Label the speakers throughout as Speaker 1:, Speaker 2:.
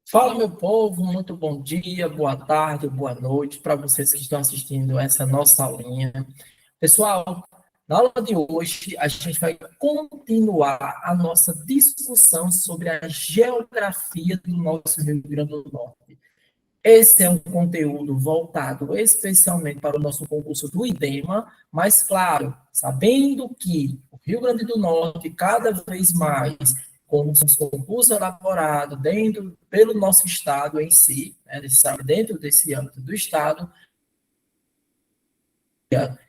Speaker 1: Fala, meu povo, muito bom dia, boa tarde, boa noite para vocês que estão assistindo essa nossa aulinha. Pessoal, na aula de hoje, a gente vai continuar a nossa discussão sobre a geografia do nosso Rio Grande do Norte. Esse é um conteúdo voltado especialmente para o nosso concurso do IDEMA, mas, claro, sabendo que o Rio Grande do Norte, cada vez mais, com os concursos elaborados pelo nosso Estado em si, né, dentro desse âmbito do Estado,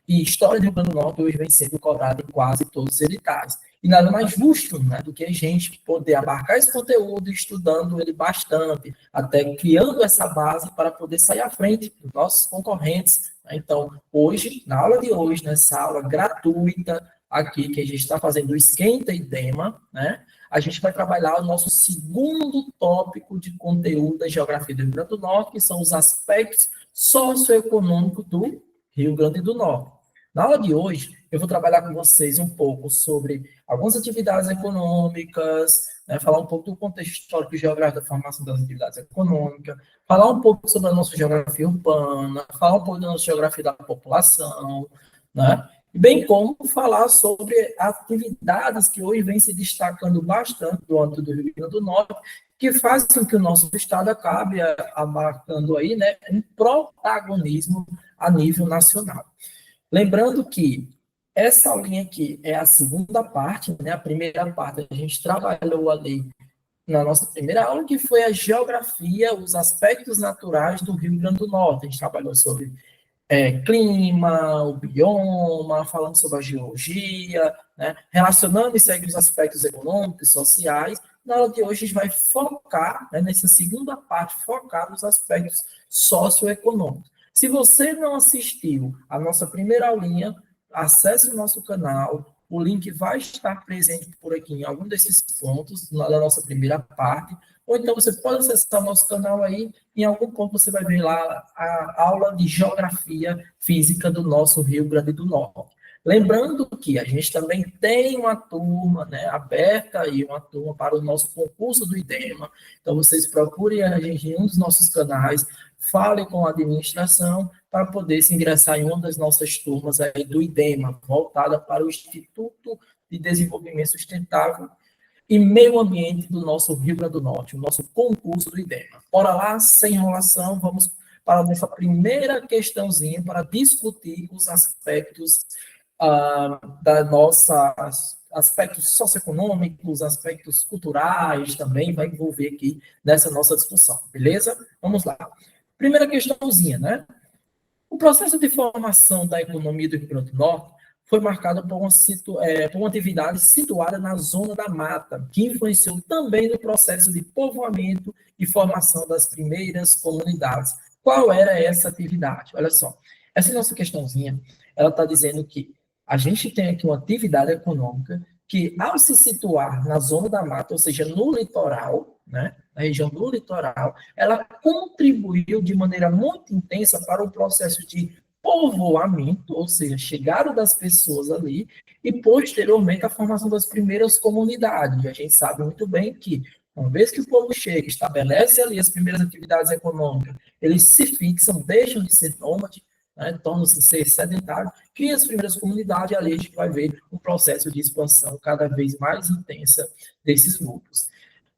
Speaker 1: e história do Rio Grande do Norte hoje vem sendo cobrada em quase todos os editais. E nada mais justo, né, do que a gente poder abarcar esse conteúdo estudando ele bastante, até criando essa base para poder sair à frente dos nossos concorrentes. Né? Então, hoje, na aula de hoje, nessa aula gratuita aqui que a gente está fazendo o Esquenta e Dema, né, a gente vai trabalhar o nosso segundo tópico de conteúdo da geografia do Rio Grande do Norte, que são os aspectos socioeconômicos do Rio Grande do Norte. Na aula de hoje, eu vou trabalhar com vocês um pouco sobre algumas atividades econômicas, né, falar um pouco do contexto histórico e geográfico da formação das atividades econômicas, falar um pouco sobre a nossa geografia urbana, falar um pouco da nossa geografia da população, né, bem como falar sobre atividades que hoje vêm se destacando bastante do âmbito do Rio Grande do Norte, que fazem com que o nosso estado acabe abarcando aí, né, um protagonismo a nível nacional. Lembrando que essa aulinha aqui é a segunda parte, né? A primeira parte a gente trabalhou ali na nossa primeira aula, que foi a geografia, os aspectos naturais do Rio Grande do Norte. A gente trabalhou sobre clima, o bioma, falando sobre a geologia, né? Relacionando isso aí com os aspectos econômicos, sociais. Na aula de hoje a gente vai focar, né, nessa segunda parte, focar nos aspectos socioeconômicos. Se você não assistiu a nossa primeira aulinha, acesse o nosso canal, o link vai estar presente por aqui em algum desses pontos, na nossa primeira parte, ou então você pode acessar o nosso canal aí, em algum ponto você vai ver lá a aula de geografia física do nosso Rio Grande do Norte. Lembrando que a gente também tem uma turma, né, aberta aí, uma turma para o nosso concurso do IDEMA. Então, vocês procurem a gente em um dos nossos canais, falem com a administração para poder se ingressar em uma das nossas turmas aí do IDEMA, voltada para o Instituto de Desenvolvimento Sustentável e Meio Ambiente do nosso Rio Grande do Norte, o nosso concurso do IDEMA. Bora lá, sem enrolação, vamos para a nossa primeira questãozinha para discutir os aspectos da nossa aspectos socioeconômicos, aspectos culturais também vai envolver aqui nessa nossa discussão, beleza? Vamos lá. Primeira questãozinha, né? O processo de formação da economia do Rio Grande do Norte foi marcado por uma atividade situada na zona da mata, que influenciou também no processo de povoamento e formação das primeiras comunidades. Qual era essa atividade? Olha só, essa nossa questãozinha, ela está dizendo que a gente tem aqui uma atividade econômica que, ao se situar na zona da mata, ou seja, no litoral, né, na região do litoral, ela contribuiu de maneira muito intensa para o processo de povoamento, ou seja, chegada das pessoas ali, e posteriormente a formação das primeiras comunidades. E a gente sabe muito bem que, uma vez que o povo chega, estabelece ali as primeiras atividades econômicas, eles se fixam, deixam de ser nômades, né, tornam-se ser sedentários, cria as primeiras comunidades, e ali a gente vai ver um processo de expansão cada vez mais intensa desses grupos.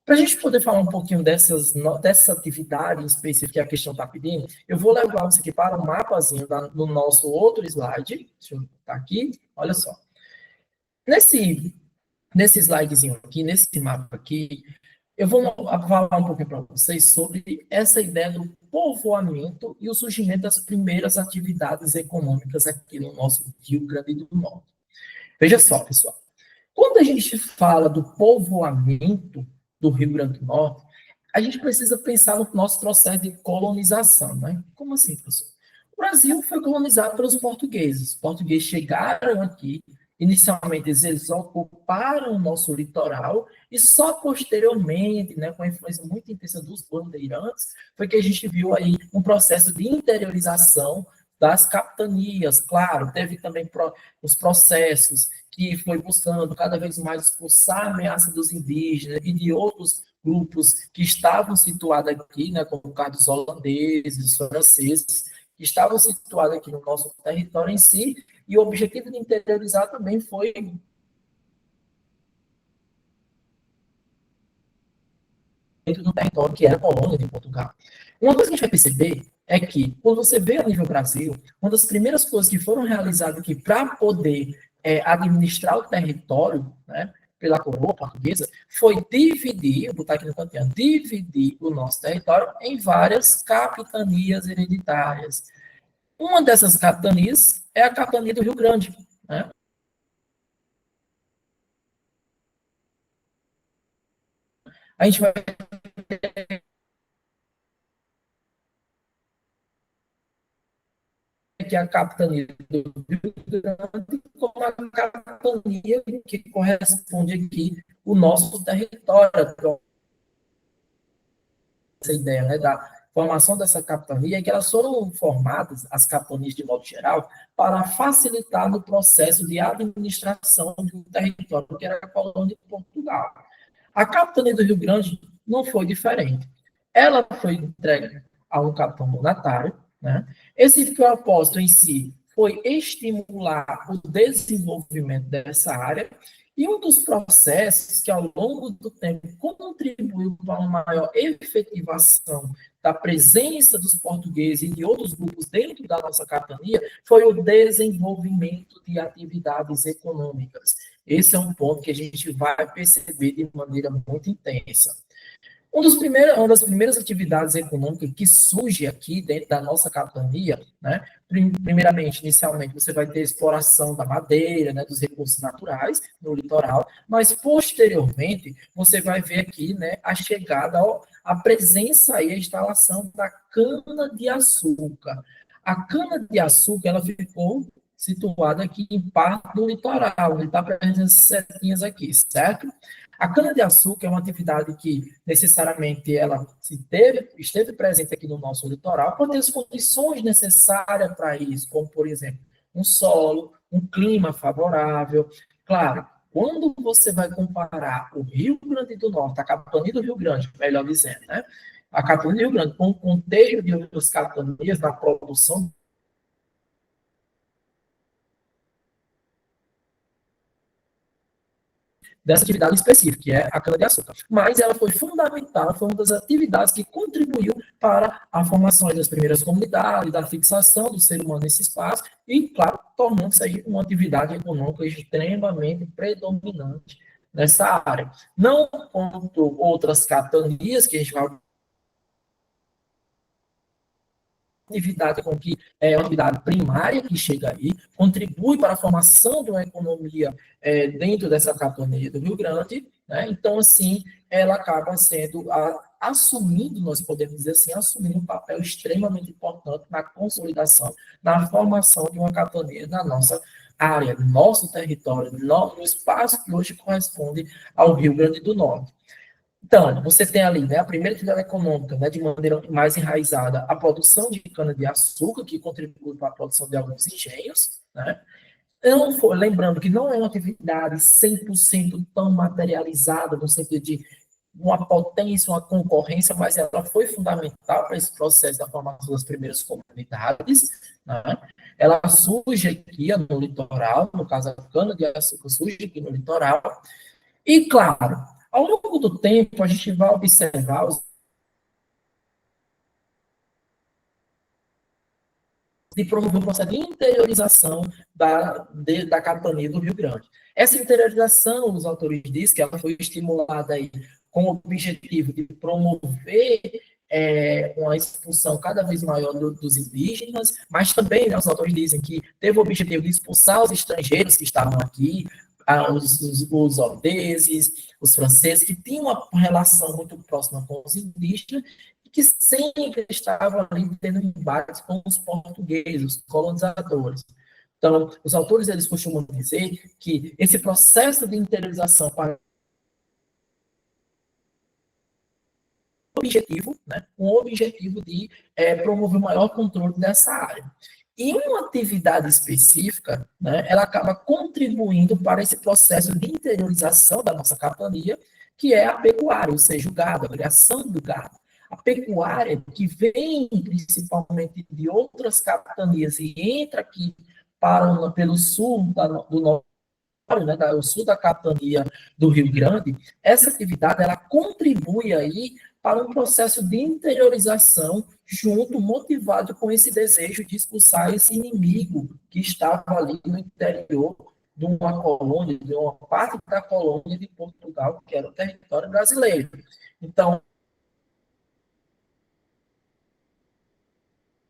Speaker 1: Para a gente poder falar um pouquinho dessa atividade específica que a questão está pedindo, eu vou levar você aqui para o mapazinho do nosso outro slide. Deixa eu botar aqui, olha só. Nesse slidezinho aqui, nesse mapa aqui, eu vou falar um pouquinho para vocês sobre essa ideia do povoamento e o surgimento das primeiras atividades econômicas aqui no nosso Rio Grande do Norte. Veja só, pessoal. Quando a gente fala do povoamento do Rio Grande do Norte, a gente precisa pensar no nosso processo de colonização, né? Como assim, professor? O Brasil foi colonizado pelos portugueses. Os portugueses chegaram aqui, inicialmente eles ocuparam o nosso litoral e só posteriormente, né, com a influência muito intensa dos bandeirantes, foi que a gente viu aí um processo de interiorização das capitanias. Claro, teve também os processos que foi buscando cada vez mais expulsar a ameaça dos indígenas e de outros grupos que estavam situados aqui, né, como o caso dos holandeses, dos franceses, que estavam situados aqui no nosso território em si, e o objetivo de interiorizar também foi dentro do território que era a colônia de Portugal. Uma coisa que a gente vai perceber é que, quando você vê a nível Brasil, uma das primeiras coisas que foram realizadas aqui para poder administrar o território, né, pela coroa portuguesa, foi dividir, vou botar aqui no cantinho, dividir o nosso território em várias capitanias hereditárias. Uma dessas capitanias é a capitania do Rio Grande, né? A gente vai que é a capitania do Rio Grande como a capitania que corresponde aqui o nosso território. Então, essa ideia, né, da formação dessa capitania é que elas foram formadas, as capitanias de modo geral, para facilitar no processo de administração do território que era a colônia de Portugal. A capitania do Rio Grande não foi diferente. Ela foi entregue a um capitão monatário, né? Esse propósito em si foi estimular o desenvolvimento dessa área, e um dos processos que, ao longo do tempo, contribuiu para uma maior efetivação da presença dos portugueses e de outros grupos dentro da nossa capitania foi o desenvolvimento de atividades econômicas. Esse é um ponto que a gente vai perceber de maneira muito intensa. Uma das primeiras atividades econômicas que surge aqui dentro da nossa capitania, né? Primeiramente, inicialmente, você vai ter exploração da madeira, né, dos recursos naturais no litoral, mas posteriormente você vai ver aqui, né, a chegada, a presença e a instalação da cana-de-açúcar. A cana-de-açúcar, ela ficou situada aqui em parte do litoral, onde está presente as setinhas aqui, certo? A cana-de-açúcar é uma atividade que necessariamente ela esteve presente aqui no nosso litoral, por ter as condições necessárias para isso, como, por exemplo, um solo, um clima favorável. Claro, quando você vai comparar o Rio Grande do Norte, a capitania do Rio Grande, melhor dizendo, né? A capitania do Rio Grande, com o contexto de outras capitanias na produção dessa atividade específica, que é a cana-de-açúcar. Mas ela foi fundamental, foi uma das atividades que contribuiu para a formação das primeiras comunidades, da fixação do ser humano nesse espaço e, claro, tornando-se aí uma atividade econômica extremamente predominante nessa área. Não quanto outras capitanias que a gente vai atividade com que é uma atividade primária que chega aí, contribui para a formação de uma economia dentro dessa capitania do Rio Grande, né? Então, assim, ela acaba sendo, assumindo, nós podemos dizer assim, assumindo um papel extremamente importante na consolidação, na formação de uma capitania na nossa área, no nosso território, no espaço que hoje corresponde ao Rio Grande do Norte. Então, você tem ali, né, a primeira atividade econômica, né, de maneira mais enraizada, a produção de cana-de-açúcar, que contribui para a produção de alguns engenhos, né? Lembrando que não é uma atividade 100% tão materializada, no sentido de uma potência, uma concorrência, mas ela foi fundamental para esse processo da formação das primeiras comunidades, né? Ela surge aqui no litoral, no caso a cana-de-açúcar surge aqui no litoral, e, claro, ao longo do tempo, a gente vai observar de promover um processo de interiorização da capitania do Rio Grande. Essa interiorização, os autores dizem que ela foi estimulada aí com o objetivo de promover uma expulsão cada vez maior dos indígenas, mas também, né, os autores dizem que teve o objetivo de expulsar os estrangeiros que estavam aqui, os holandeses, os franceses, que tinham uma relação muito próxima com os indígenas, e que sempre estavam ali tendo embates com os portugueses, os colonizadores. Então, os autores eles costumam dizer que esse processo de interiorização para objetivo, né, com o objetivo de promover o maior controle dessa área. E uma atividade específica, né, ela acaba contribuindo para esse processo de interiorização da nossa capitania, que é a pecuária, ou seja, o gado, a criação do gado. A pecuária, que vem principalmente de outras capitanias e entra aqui pelo sul do norte, né, o sul da capitania do Rio Grande, essa atividade ela contribui aí para um processo de interiorização junto, motivado com esse desejo de expulsar esse inimigo que estava ali no interior de uma colônia, de uma parte da colônia de Portugal, que era o território brasileiro. Então,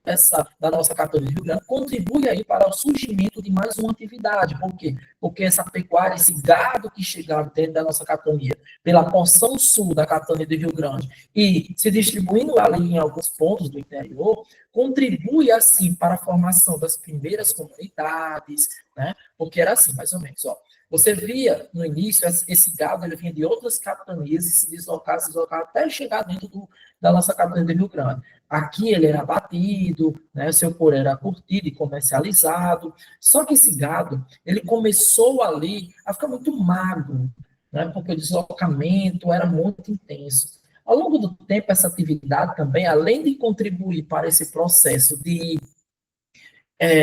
Speaker 1: essa da nossa capital do Rio Grande contribui aí para o surgimento de mais uma atividade. Por quê? Porque essa pecuária, esse gado que chegava dentro da nossa capitania, pela porção sul da capitania do Rio Grande e se distribuindo ali em alguns pontos do interior, contribui assim para a formação das primeiras comunidades, né? Porque era assim, mais ou menos, ó. Você via no início esse gado, ele vinha de outras capitanias e se deslocava até chegar dentro da nossa capitania do Rio Grande. Aqui ele era abatido, né, seu couro era curtido e comercializado. Só que esse gado, ele começou ali a ficar muito magro, né, porque o deslocamento era muito intenso. Ao longo do tempo, essa atividade também, além de contribuir para esse processo de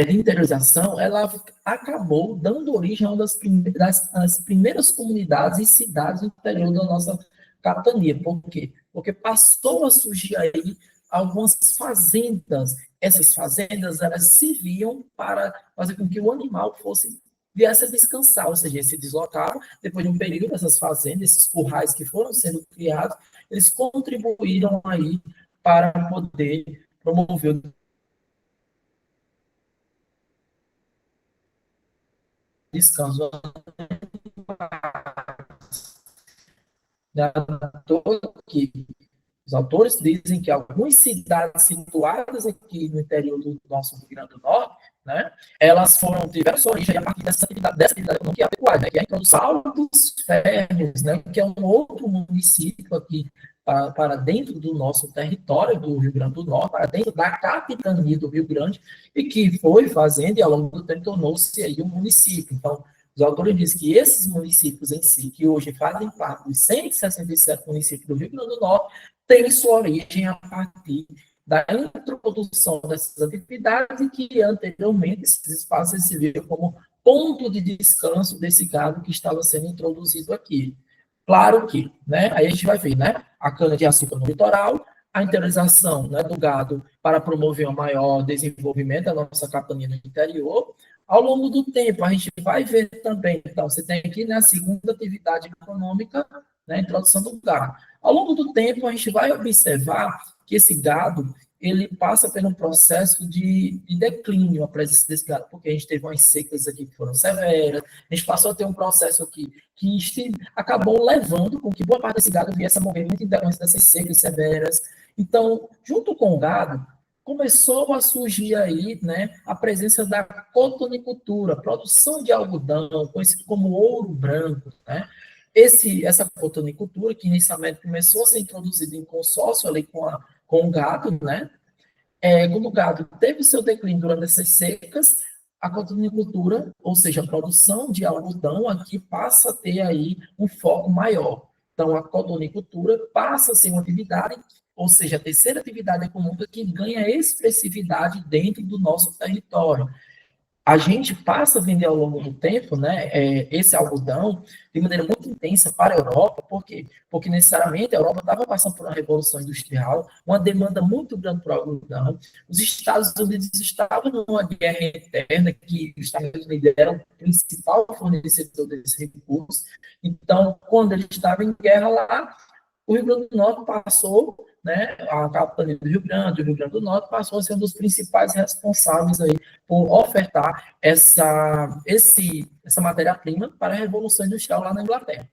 Speaker 1: interiorização, ela acabou dando origem a uma das primeiras comunidades e cidades do interior da nossa capitania. Por quê? Porque passou a surgir aí algumas fazendas. Essas fazendas, elas serviam para fazer com que o animal viesse a descansar, ou seja, se deslocaram, depois de um período, essas fazendas, esses currais que foram sendo criados, eles contribuíram aí para poder promover o descanso. Que os autores dizem que algumas cidades situadas aqui no interior do nosso Rio Grande do Norte, né, elas tiveram sua origem a partir dessa atividade econômica, que é a pecuária, né, que é a Salto dos Ferros, né, que é um outro município aqui para dentro do nosso território do Rio Grande do Norte, para dentro da capitania do Rio Grande, e que foi fazendo e ao longo do tempo tornou-se aí um município. Então, os autores dizem que esses municípios em si, que hoje fazem parte dos 167 municípios do Rio Grande do Norte, têm sua origem a partir da introdução dessas atividades e que anteriormente esses espaços se viram como ponto de descanso desse gado que estava sendo introduzido aqui. Claro que, né, aí a gente vai ver, né, a cana-de-açúcar no litoral, a interiorização, né, do gado para promover um maior desenvolvimento da nossa capitania no interior. Ao longo do tempo, a gente vai ver também, então, você tem aqui, né, a segunda atividade econômica, né, a introdução do gado. Ao longo do tempo, a gente vai observar que esse gado, ele passa por um processo de declínio, a presença desse gado, porque a gente teve umas secas aqui que foram severas, a gente passou a ter um processo aqui que acabou levando com que boa parte desse gado viesse a morrer muito em decorrência dessas secas severas. Então, junto com o gado, começou a surgir aí, né, a presença da cotonicultura, produção de algodão, conhecido como ouro branco, né? Essa cotonicultura, que inicialmente começou a ser introduzida em consórcio ali com o gado, né? Como o gado teve seu declínio durante essas secas, a cotonicultura, ou seja, a produção de algodão aqui passa a ter aí um foco maior. Então, a cotonicultura passa a ser uma atividade, ou seja, a terceira atividade econômica que ganha expressividade dentro do nosso território. A gente passa a vender ao longo do tempo, né, esse algodão de maneira muito intensa para a Europa. Por quê? Porque necessariamente a Europa estava passando por uma revolução industrial, uma demanda muito grande por algodão. Os Estados Unidos estavam numa guerra interna, que os Estados Unidos eram o principal fornecedor desse recurso. Então, quando ele estava em guerra lá, o Rio Grande do Norte passou, né, a capitania do o Rio Grande do Norte passou a ser um dos principais responsáveis aí por ofertar essa matéria-prima para a Revolução Industrial lá na Inglaterra,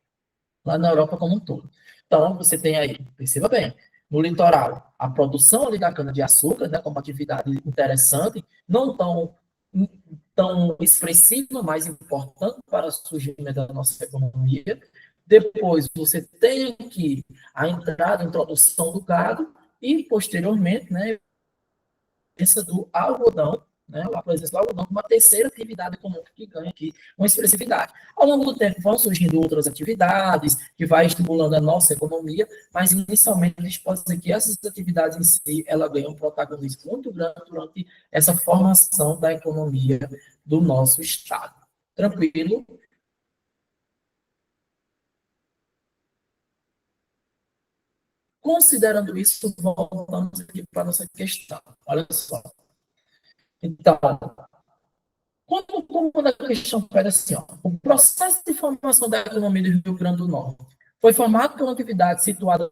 Speaker 1: lá na Europa como um todo. Então, você tem aí, perceba bem, no litoral, a produção ali da cana-de-açúcar, né, como atividade interessante, não tão expressiva, mas importante para o surgimento da nossa economia. Depois, você tem aqui a entrada, a introdução do gado e, posteriormente, né, essa do algodão, né, a presença do algodão como uma terceira atividade econômica que ganha aqui uma expressividade. Ao longo do tempo vão surgindo outras atividades que vai estimulando a nossa economia, mas inicialmente a gente pode dizer que essas atividades em si, ela ganham um protagonismo muito grande durante essa formação da economia do nosso estado. Tranquilo? Considerando isso, voltamos aqui para a nossa questão. Olha só. Então, quando a questão pede assim, ó, o processo de formação da economia do Rio Grande do Norte foi formado por uma atividade situada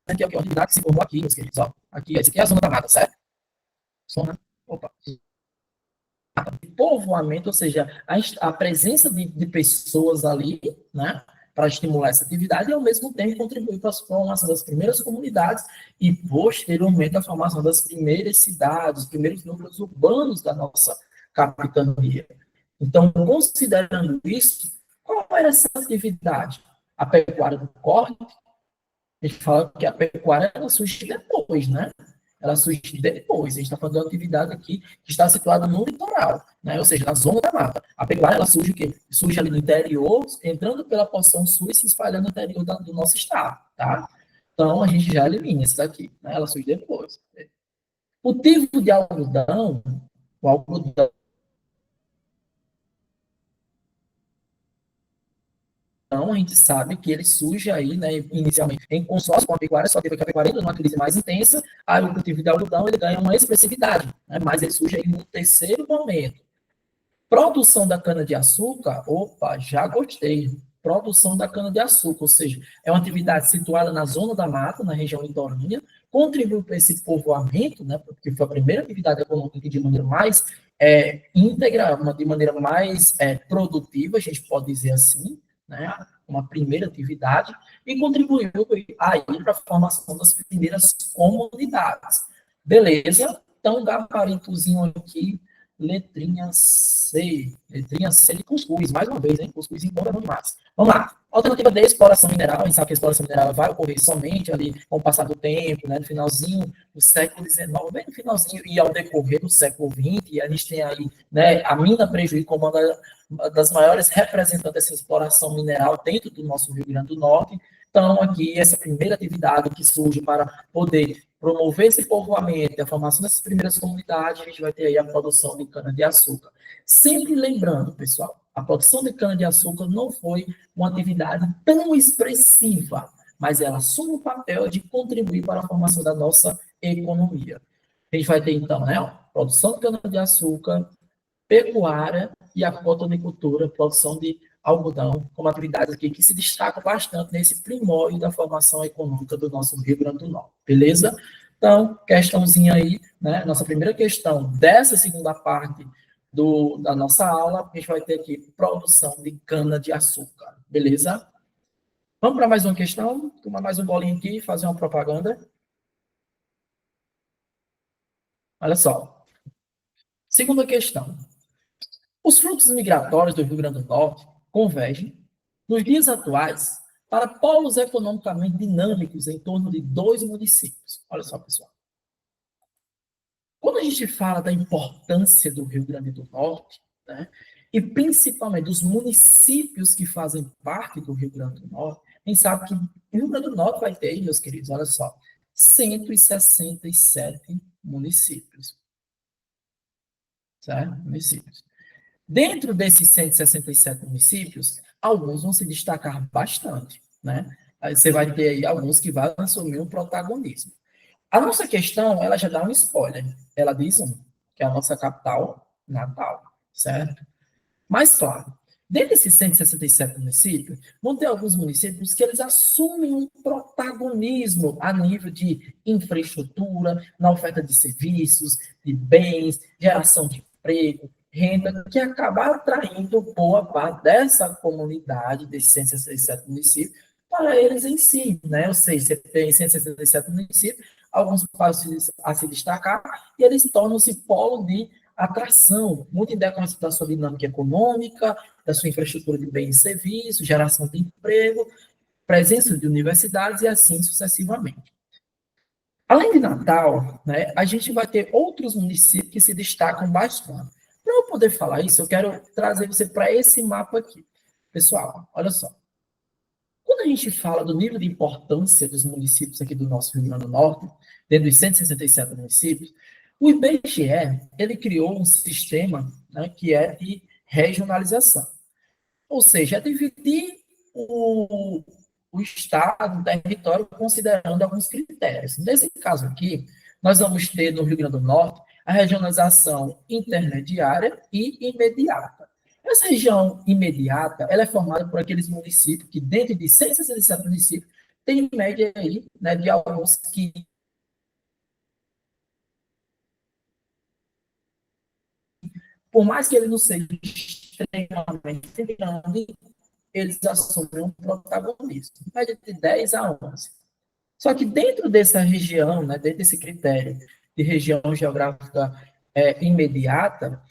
Speaker 1: aqui, uma atividade que se formou aqui, meus queridos, ó, aqui, essa aqui é a zona da mata, certo? Zona, opa, povoamento, ou seja, a presença de pessoas ali, né, para estimular essa atividade e, ao mesmo tempo, contribuir para a formação das primeiras comunidades e, posteriormente, a formação das primeiras cidades, os primeiros núcleos urbanos da nossa capitania. Então, considerando isso, qual era essa atividade? A pecuária do corte, a gente fala que a pecuária ela surge depois, né? Ela surge depois. A gente está falando de uma atividade aqui que está situada no litoral, né? Ou seja, na zona da mata. A pecuária ela surge o quê? Surge ali no interior, entrando pela porção sul e se espalhando no interior do nosso estado, tá? Então, a gente já elimina isso daqui, né? Ela surge depois. O tipo de algodão, o algodão a gente sabe que ele surge aí, né, inicialmente em consórcio com a pecuária, só que a pecuária entra numa crise mais intensa, aí o cultivo de algodão ele ganha uma expressividade, né, mas ele surge aí no terceiro momento. Produção da cana-de-açúcar, opa, já gostei. Produção da cana-de-açúcar, ou seja, é uma atividade situada na zona da mata, na região litorânea, contribui para esse povoamento, né, porque foi a primeira atividade econômica de maneira mais íntegra, de maneira mais produtiva, a gente pode dizer assim, né, uma primeira atividade, e contribuiu aí para a formação das primeiras comunidades. Beleza? Então, gabaritozinho aqui, letrinha C. Letrinha C de cuscuz, mais uma vez, hein? Cuscuz engorda muito demais. Vamos lá. Alternativa D, exploração mineral. A gente sabe que a exploração mineral vai ocorrer somente ali com o passar do tempo, né? No finalzinho do século XIX, bem no finalzinho e ao decorrer do século XX. E a gente tem aí, né, a mina Prejuízo como uma das maiores representantes dessa exploração mineral dentro do nosso Rio Grande do Norte. Então, aqui, essa primeira atividade que surge para poder promover esse povoamento, a formação dessas primeiras comunidades, a gente vai ter aí a produção de cana-de-açúcar. Sempre lembrando, pessoal, a produção de cana-de-açúcar não foi uma atividade tão expressiva, mas ela assume o papel de contribuir para a formação da nossa economia. A gente vai ter, então, né, produção de cana-de-açúcar, pecuária e a cotonicultura, produção de algodão, como atividades aqui que se destacam bastante nesse primórdio da formação econômica do nosso Rio Grande do Norte. Beleza? Então, questãozinha aí, né? Nossa primeira questão dessa segunda parte da nossa aula, a gente vai ter aqui produção de cana-de-açúcar. Beleza? Vamos para mais uma questão? Tomar mais um bolinho aqui e fazer uma propaganda. Olha só. Segunda questão. Os fluxos migratórios do Rio Grande do Norte convergem, nos dias atuais, para polos economicamente dinâmicos em torno de 2 municípios. Olha só, pessoal. Quando a gente fala da importância do Rio Grande do Norte, né, e principalmente dos municípios que fazem parte do Rio Grande do Norte, a gente sabe que o Rio Grande do Norte vai ter, meus queridos, olha só, 167 municípios. Certo? Municípios. Dentro desses 167 municípios, alguns vão se destacar bastante, né? Aí você vai ter aí alguns que vão assumir um protagonismo. A nossa questão, ela já dá um spoiler. Ela diz que é a nossa capital, Natal, certo? Mas, claro, dentro desses 167 municípios, vão ter alguns municípios que eles assumem um protagonismo a nível de infraestrutura, na oferta de serviços, de bens, geração de emprego, renda, que acaba atraindo boa parte dessa comunidade, desses 167 municípios, para eles em si, né? Ou seja, você tem 167 municípios, alguns passam a se destacar, e eles tornam-se polo de atração, muito independente da sua dinâmica econômica, da sua infraestrutura de bens e serviços, geração de emprego, presença de universidades e assim sucessivamente. Além de Natal, né, a gente vai ter outros municípios que se destacam bastante. Para eu poder falar isso, eu quero trazer você para esse mapa aqui. Pessoal, olha só. Quando a gente fala do nível de importância dos municípios aqui do nosso Rio Grande do Norte, dentro dos 167 municípios, o IBGE, ele criou um sistema, né, que é de regionalização. Ou seja, é dividir o estado, o território, considerando alguns critérios. Nesse caso aqui, nós vamos ter no Rio Grande do Norte a regionalização intermediária e imediata. Essa região imediata, ela é formada por aqueles municípios que, dentro de 167 municípios, tem em média aí, né, de alguns que, por mais que ele não seja extremamente grande, eles assumem um protagonismo, em média de 10 a 11. Só que dentro dessa região, né, dentro desse critério de região geográfica imediata,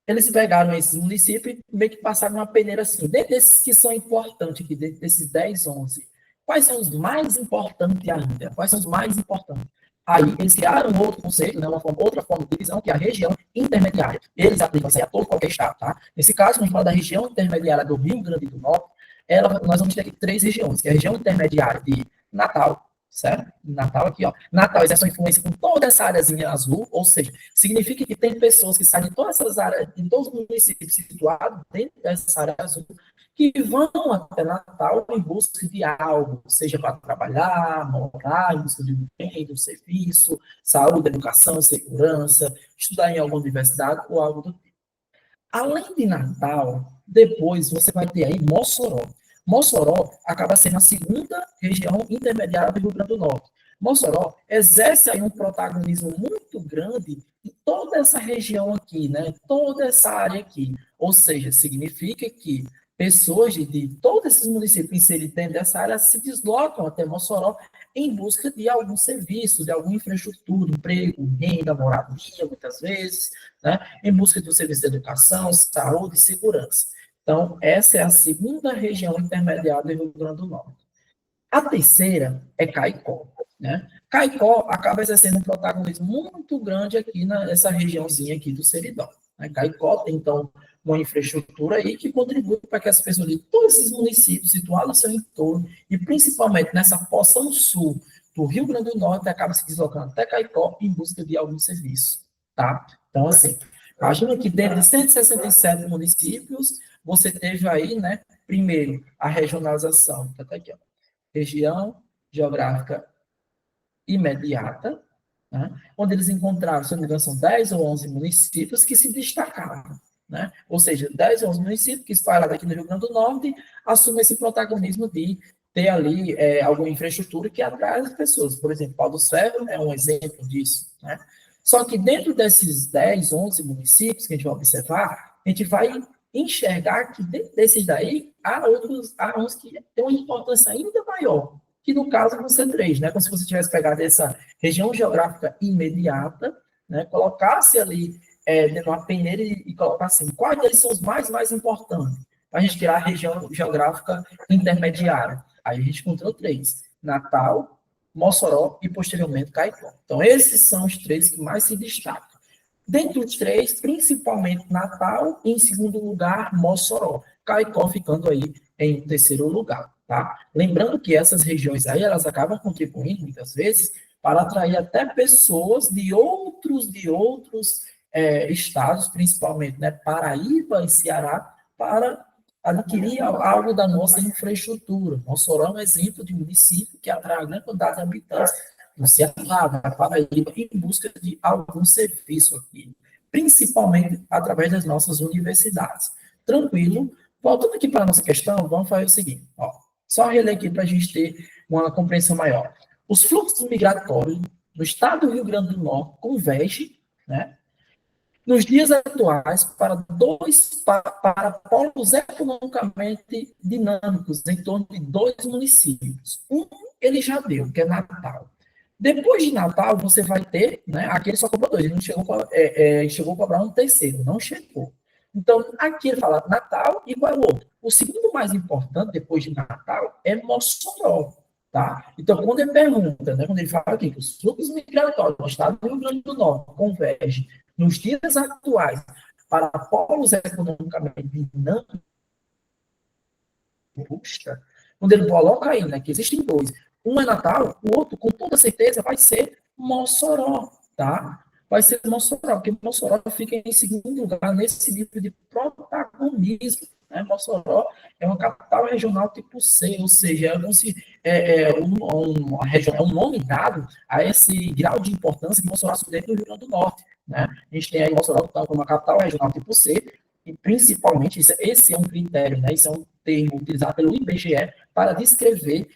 Speaker 1: eles pegaram esses municípios e meio que passaram uma peneira assim. Dentro desses que são importantes aqui, dentro desses 10, 11, quais são os mais importantes ainda? Quais são os mais importantes? Aí eles criaram um outro conceito, né, outra forma de divisão, que é a região intermediária. Eles aplicam isso a todo qualquer estado, tá? Nesse caso, quando a gente fala da região intermediária do Rio Grande do Norte, nós vamos ter aqui três regiões, que é a região intermediária de Natal, certo? Natal aqui, ó. Natal exerce uma influência com toda essa áreazinha azul, ou seja, significa que tem pessoas que saem de todas essas áreas, de todos os municípios situados dentro dessa área azul, que vão até Natal em busca de algo, seja para trabalhar, morar, em busca de um bem, de um serviço, saúde, educação, segurança, estudar em alguma universidade ou algo do tipo. Além de Natal, depois você vai ter aí Mossoró. Mossoró acaba sendo a segunda região intermediária do Rio Grande do Norte. Mossoró exerce aí um protagonismo muito grande em toda essa região aqui, né? Toda essa área aqui. Ou seja, significa que pessoas de todos esses municípios inseridos dentro dessa área se deslocam até Mossoró em busca de algum serviço, de alguma infraestrutura, emprego, renda, moradia, muitas vezes, né? Em busca de um serviço de educação, saúde e segurança. Então, essa é a segunda região intermediária do Rio Grande do Norte. A terceira é Caicó, né? Caicó acaba exercendo um protagonismo muito grande aqui nessa regiãozinha aqui do Seridó. Né? Caicó tem, então, uma infraestrutura aí que contribui para que as pessoas de todos esses municípios situados no seu entorno, e principalmente nessa porção sul do Rio Grande do Norte, acabam se deslocando até Caicó em busca de algum serviço, tá? Então, assim, imagina que dentro de 167 municípios, você teve aí, né, primeiro, a regionalização, que tá aqui, ó, região geográfica imediata, né, onde eles encontraram, se não me engano, são 10 ou 11 municípios que se destacaram. Né? Ou seja, 10 ou 11 municípios que espalhados aqui no Rio Grande do Norte assumem esse protagonismo de ter ali alguma infraestrutura que atrai as pessoas. Por exemplo, Pau do Ferro é um exemplo disso. Né? Só que dentro desses 10, 11 municípios que a gente vai observar, a gente vai enxergar que dentro desses daí há uns que têm uma importância ainda maior, que no caso vão ser três, né? Como se você tivesse pegado essa região geográfica imediata, né? Colocasse ali dentro de uma peneira e colocasse assim, quais deles são os mais importantes, para a gente tirar a região geográfica intermediária. Aí a gente encontrou três: Natal, Mossoró e posteriormente Caicó. Então, esses são os três que mais se destacam. Dentre os três, principalmente Natal, e em segundo lugar, Mossoró. Caicó ficando aí em terceiro lugar, tá? Lembrando que essas regiões aí, elas acabam contribuindo, muitas vezes, para atrair até pessoas de outros estados, principalmente, né, Paraíba e Ceará, para adquirir algo da nossa infraestrutura. Mossoró é um exemplo de município que atrai uma grande quantidade de habitantes no Ceará, na Paraíba, em busca de algum serviço aqui, principalmente através das nossas universidades. Tranquilo? Voltando aqui para a nossa questão, vamos fazer o seguinte, ó, só reler aqui para a gente ter uma compreensão maior. Os fluxos migratórios no estado do Rio Grande do Norte convergem, né, nos dias atuais para polos economicamente dinâmicos em torno de dois municípios. Um ele já deu, que é Natal. Depois de Natal, você vai ter, né, aqui ele só cobrou dois, ele não chegou a cobrar um terceiro, não chegou. Então, aqui ele fala Natal e qual é o outro? O segundo mais importante, depois de Natal, é Mossoró. Tá? Então, quando ele pergunta, né, quando ele fala aqui que os fluxos migratórios do estado do Rio Grande do Norte convergem nos dias atuais para polos economicamente dinâmicos, robusta, quando ele coloca aí, né, que existem dois, um é Natal, o outro, com toda certeza, vai ser Mossoró, tá? Vai ser Mossoró, porque Mossoró fica em segundo lugar nesse nível de protagonismo. Né? Mossoró é uma capital regional tipo C, ou seja, é um nome dado a esse grau de importância que Mossoró assume dentro do Rio Grande do Norte. Né? A gente tem aí Mossoró como uma capital regional tipo C, e principalmente, esse é um critério, né? Isso é um termo utilizado pelo IBGE para descrever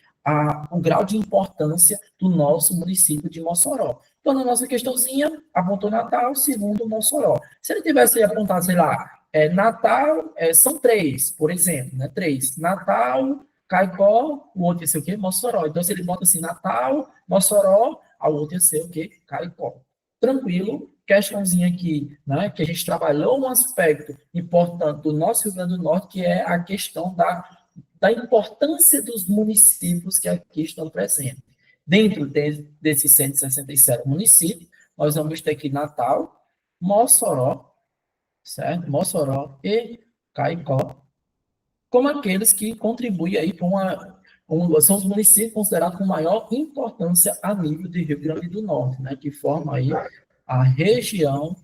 Speaker 1: o grau de importância do nosso município de Mossoró. Então, na nossa questãozinha, apontou Natal, segundo Mossoró. Se ele tivesse apontado, sei lá, Natal, são três, por exemplo, né? Três. Natal, Caicó, o outro ia ser o quê? Mossoró. Então, se ele bota assim, Natal, Mossoró, a outra ia ser o quê? Caicó. Tranquilo, questãozinha aqui, né, que a gente trabalhou um aspecto importante do nosso Rio Grande do Norte, que é a questão da importância dos municípios que aqui estão presentes. Dentro desses 167 municípios, nós vamos ter aqui Natal, Mossoró, certo? Mossoró e Caicó, como aqueles que contribuem aí para são os municípios considerados com maior importância a nível de Rio Grande do Norte, né, que formam aí a região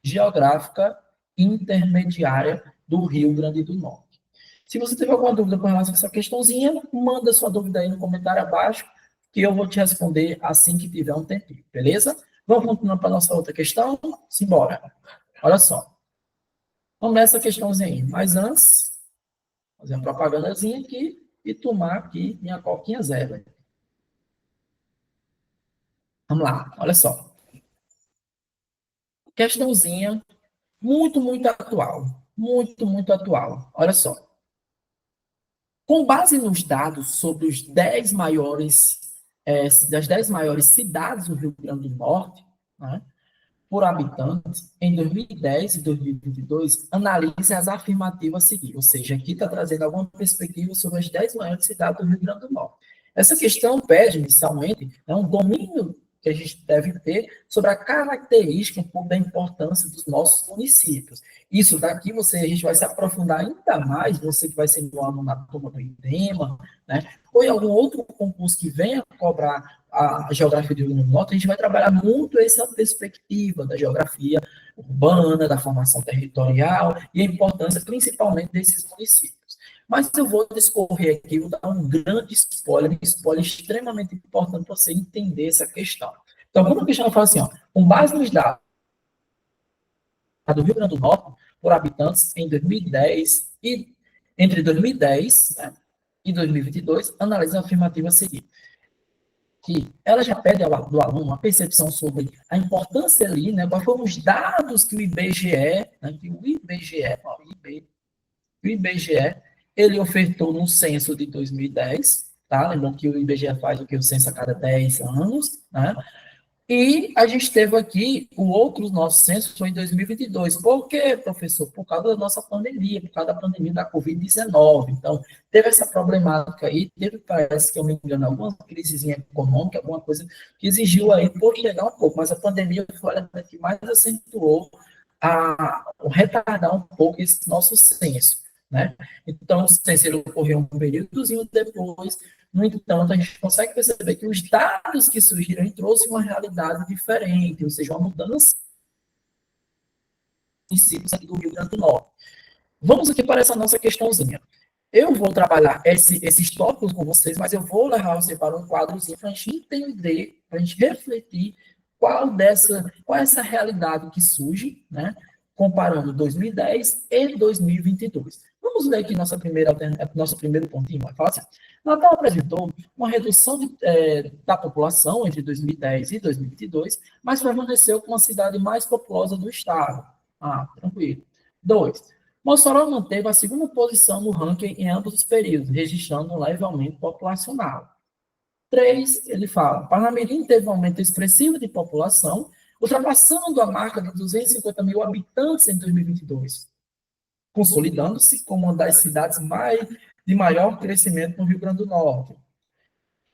Speaker 1: geográfica intermediária do Rio Grande do Norte. Se você tiver alguma dúvida com relação a essa questãozinha, manda sua dúvida aí no comentário abaixo, que eu vou te responder assim que tiver um tempinho, beleza? Vamos continuar para a nossa outra questão? Simbora. Olha só. Vamos nessa questãozinha aí. Mas antes, fazer uma propagandazinha aqui e tomar aqui minha coquinha zero. Vamos lá, olha só. Questãozinha muito, muito atual. Muito, muito atual. Olha só. Com base nos dados sobre os 10 maiores, das 10 maiores cidades do Rio Grande do Norte, né, por habitantes, em 2010 e 2022, analise as afirmativas a seguir. Ou seja, aqui está trazendo alguma perspectiva sobre as 10 maiores cidades do Rio Grande do Norte. Essa questão pede, inicialmente, um domínio que a gente deve ter sobre a característica um pouco da importância dos nossos municípios. Isso daqui a gente vai se aprofundar ainda mais, você que vai ser no aluno na turma do IDEMA, né? Ou em algum outro concurso que venha cobrar a geografia do Rio Grande do Norte, a gente vai trabalhar muito essa perspectiva da geografia urbana, da formação territorial e a importância principalmente desses municípios. Mas eu vou discorrer aqui, vou dar um grande spoiler extremamente importante para você entender essa questão. Então, quando a questão fala assim, ó, com base nos dados do Rio Grande do Norte, por habitantes, em 2010 e entre 2010, né, e 2022, analise a afirmativa a seguir. Que ela já pede do aluno uma percepção sobre a importância ali, né, quais foram os dados que o IBGE, né, o IBGE, ele ofertou no censo de 2010, tá? Lembrando que o IBGE faz o censo a cada 10 anos, né? E a gente teve aqui o outro nosso censo foi em 2022. Por quê, professor? Por causa da nossa pandemia, por causa da pandemia da Covid-19. Então, teve essa problemática aí, teve, parece que eu me engano, alguma crisezinha econômica, alguma coisa que exigiu aí postergar um pouco, mas a pandemia foi a que mais acentuou retardar um pouco esse nosso censo, né? Então, o censo ele ocorreu um períodozinho depois. No entanto, a gente consegue perceber que os dados que surgiram trouxeram uma realidade diferente, ou seja, uma mudança em ciclos aqui do Rio Grande do Norte. Vamos aqui para essa nossa questãozinha. Eu vou trabalhar esses tópicos com vocês, mas eu vou levar você para um quadrozinho para a gente entender, para a gente refletir qual é essa realidade que surge, né? Comparando 2010 e 2022. Vamos ler aqui nosso primeiro pontinho. Vai falar assim: Natal apresentou uma redução da população entre 2010 e 2022, mas permaneceu como a cidade mais populosa do estado. Ah, tranquilo. 2. Mossoró manteve a segunda posição no ranking em ambos os períodos, registrando um leve aumento populacional. 3, ele fala, Parnamirim teve um aumento expressivo de população, ultrapassando a marca de 250 mil habitantes em 2022, consolidando-se como uma das cidades de maior crescimento no Rio Grande do Norte.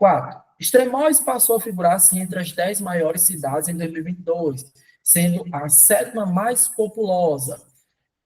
Speaker 1: 4. Extremóis passou a figurar-se entre as 10 maiores cidades em 2022, sendo a sétima mais populosa.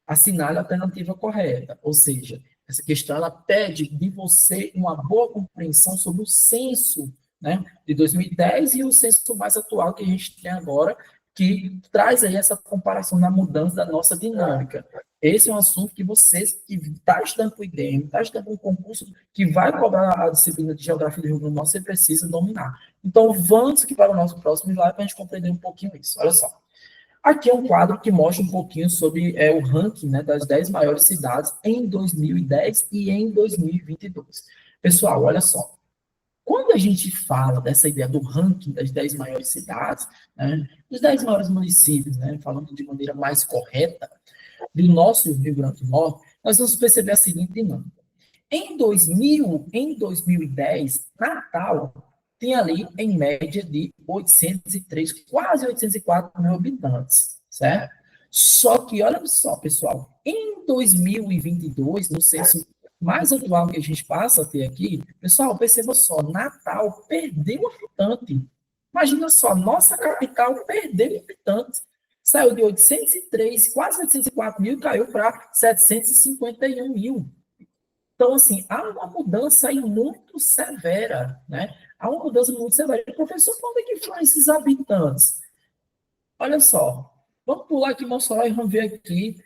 Speaker 1: Assinale a alternativa correta. Ou seja, essa questão ela pede de você uma boa compreensão sobre o censo, né, de 2010 e o censo mais atual que a gente tem agora, que traz aí essa comparação na mudança da nossa dinâmica. Esse é um assunto que você que está estudando para o IDEM, está estudando um concurso que vai cobrar a disciplina de Geografia do Rio Grande do Norte, você precisa dominar. Então, vamos aqui para o nosso próximo slide para a gente compreender um pouquinho isso. Olha só. Aqui é um quadro que mostra um pouquinho sobre o ranking, né, das 10 maiores cidades em 2010 e em 2022. Pessoal, olha só. Quando a gente fala dessa ideia do ranking das 10 maiores cidades, né, dos 10 maiores municípios, né, falando de maneira mais correta, do nosso Rio Grande do Norte, nós vamos perceber a seguinte dinâmica. Em 2010, Natal tinha ali, em média, de 803, quase 804 mil habitantes, certo? Só que, olha só, pessoal, em 2022, no censo mais atual que a gente passa a ter aqui, pessoal, perceba só, Natal perdeu habitante. Imagina só, nossa capital perdeu habitantes. Saiu de 803, quase 804 mil, caiu para 751 mil. Então, assim, há uma mudança aí muito severa, né? Há uma mudança muito severa. E, professor, onde é que foram esses habitantes? Olha só, vamos pular aqui Mossoró e vamos ver aqui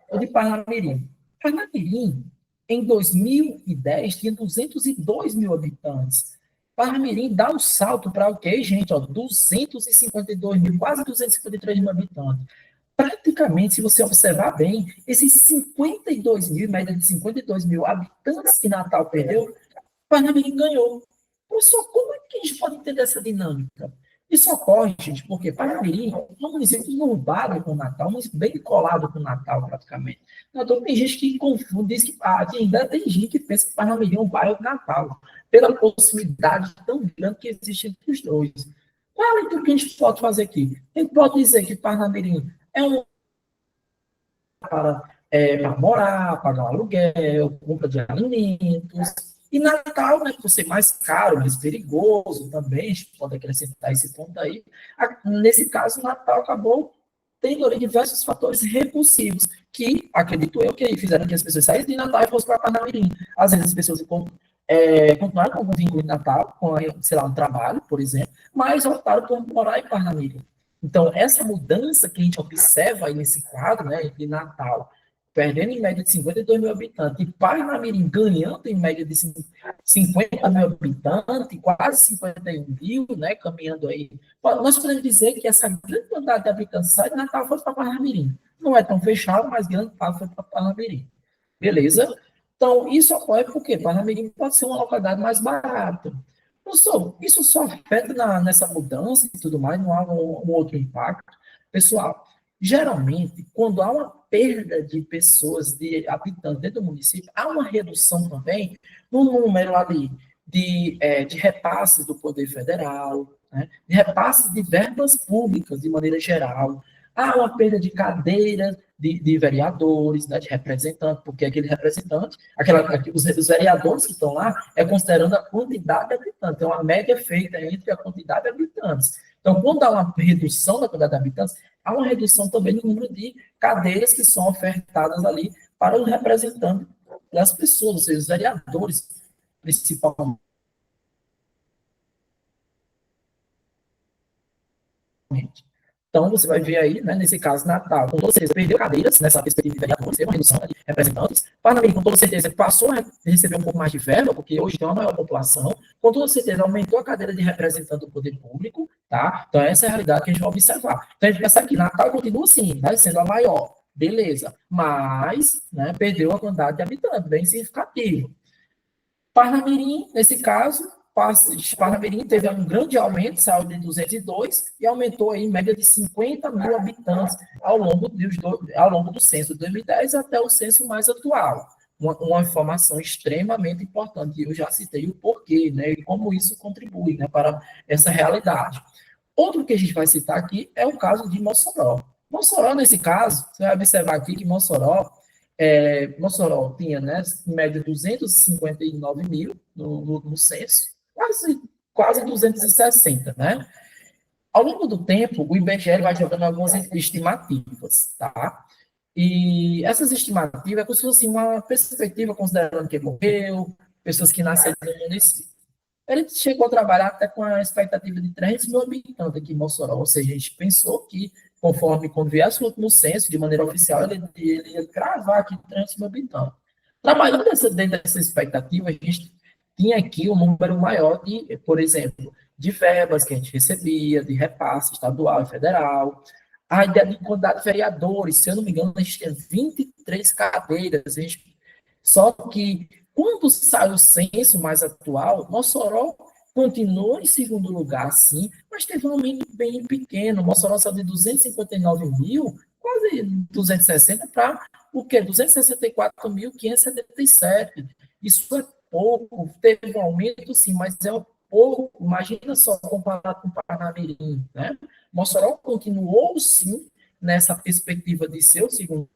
Speaker 1: o de Parnamirim. Parnamirim, em 2010, tinha 202 mil habitantes. Parnamirim dá um salto para o quê, gente? Ó, 252 mil, quase 253 mil habitantes. Praticamente, se você observar bem, esses 52 mil, média de 52 mil habitantes que Natal perdeu, Parnamirim ganhou. Professor, como é que a gente pode entender essa dinâmica? Isso ocorre, gente, porque Parnamirim é um município inurbado com Natal, um município bem colado com Natal, praticamente. Então, tem gente que confunde, diz que ainda tem gente que pensa que Parnamirim é um bairro de Natal, pela proximidade tão grande que existe entre os dois. Qual a leitura que a gente pode fazer aqui? A gente pode dizer que Parnamirim é um para morar, pagar um aluguel, compra de alimentos. E Natal, né, por ser mais caro, mais perigoso também, a gente pode acrescentar esse ponto aí. Nesse caso, Natal acabou tendo ali diversos fatores repulsivos que, acredito eu, que fizeram que as pessoas saíssem de Natal e fossem para Parnamirim. Às vezes as pessoas continuaram com algum vínculo em Natal, com, sei lá, um trabalho, por exemplo, mas optaram por morar em Parnamirim. Então, essa mudança que a gente observa aí nesse quadro, né, de Natal, perdendo em média de 52 mil habitantes, e Parnamirim ganhando em média de 50 mil habitantes, quase 51 mil, né, caminhando aí. Nós podemos dizer que essa grande quantidade de habitantes sai de Natal e foi para Parnamirim. Não é tão fechado, mas grande parte foi para Parnamirim. Beleza? Então, isso ocorre porque Parnamirim pode ser uma localidade mais barata. Professor, isso só afeta nessa mudança e tudo mais, não há um outro impacto? Pessoal, geralmente, quando há uma perda de pessoas, de habitantes dentro do município, há uma redução também no número ali de repasses do Poder Federal, né, de repasses de verbas públicas, de maneira geral. Há uma perda de cadeiras de vereadores, né, de representantes, porque aquele representante, os vereadores que estão lá, é considerando a quantidade de habitantes, é uma média feita entre a quantidade de habitantes. Então, quando há uma redução da quantidade de habitantes, há uma redução também no número de cadeiras que são ofertadas ali para os representantes das pessoas, ou seja, os vereadores, principalmente. Então, você vai ver aí, né, nesse caso, Natal, com toda certeza, perdeu cadeiras nessa perspectiva de vereadores, teve uma redução de representantes. Parnamirim, com toda certeza, passou a receber um pouco mais de verba, porque hoje tem uma maior população. Com toda certeza, aumentou a cadeira de representante do poder público, tá? Então, essa é a realidade que a gente vai observar. Então, a gente pensa que Natal continua assim, né, sendo a maior, beleza, mas, né, perdeu a quantidade de habitantes, bem significativo. Parnamirim, nesse caso, Parnamirim teve um grande aumento, saiu de 202 e aumentou em média de 50 mil habitantes ao longo do censo de 2010 até o censo mais atual. Uma informação extremamente importante, eu já citei o porquê, né, e como isso contribui, né, para essa realidade. Outro que a gente vai citar aqui é o caso de Mossoró. Mossoró, nesse caso, você vai observar aqui que Mossoró tinha, né, em média, 259 mil no censo, quase 260, né? Ao longo do tempo, o IBGE vai jogando algumas estimativas, tá? E essas estimativas é como se fosse uma perspectiva, considerando quem morreu, pessoas que nasceram no município. Ele chegou a trabalhar até com a expectativa de 300 mil habitantes aqui em Mossoró, ou seja, a gente pensou que, conforme quando viesse o último censo, de maneira oficial, ele ia cravar aqui 300 mil habitantes. Trabalhando dentro dessa expectativa, a gente tinha aqui um número maior de, por exemplo, de verbas que a gente recebia, de repasse estadual e federal, a ideia de quantidade de vereadores, se eu não me engano, a gente tinha 23 cadeiras, só que quando sai o censo mais atual, Mossoró continuou em segundo lugar, sim, mas teve um aumento bem pequeno. Mossoró saiu de 259 mil, quase 260, para o quê? 264.577. Isso é pouco. Teve um aumento, sim, mas é pouco. Imagina só, comparado com o Parnamirim, né? Mossoró continuou, sim, nessa perspectiva de ser o segundo.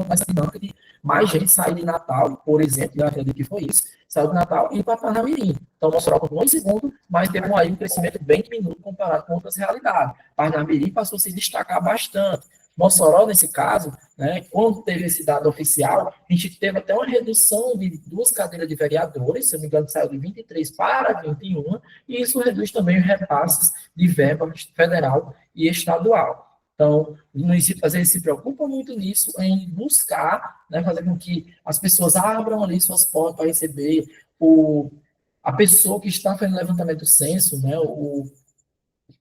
Speaker 1: Essa dinâmica de mais gente sair de Natal, por exemplo, eu acredito que foi isso, saiu de Natal e ir para Parnamirim. Então, Mossoró continuou em segundo, mas teve um crescimento bem diminuto comparado com outras realidades. Parnamirim passou a se destacar bastante. Mossoró, nesse caso, né, quando teve esse dado oficial, a gente teve até uma redução de 2 cadeiras de vereadores, se eu não me engano, saiu de 23 para 21, e isso reduz também os repasses de verba federal e estadual. Então, os municípios, às vezes, se preocupam muito nisso, em buscar, né, fazer com que as pessoas abram ali suas portas para receber a pessoa que está fazendo o levantamento do censo, né,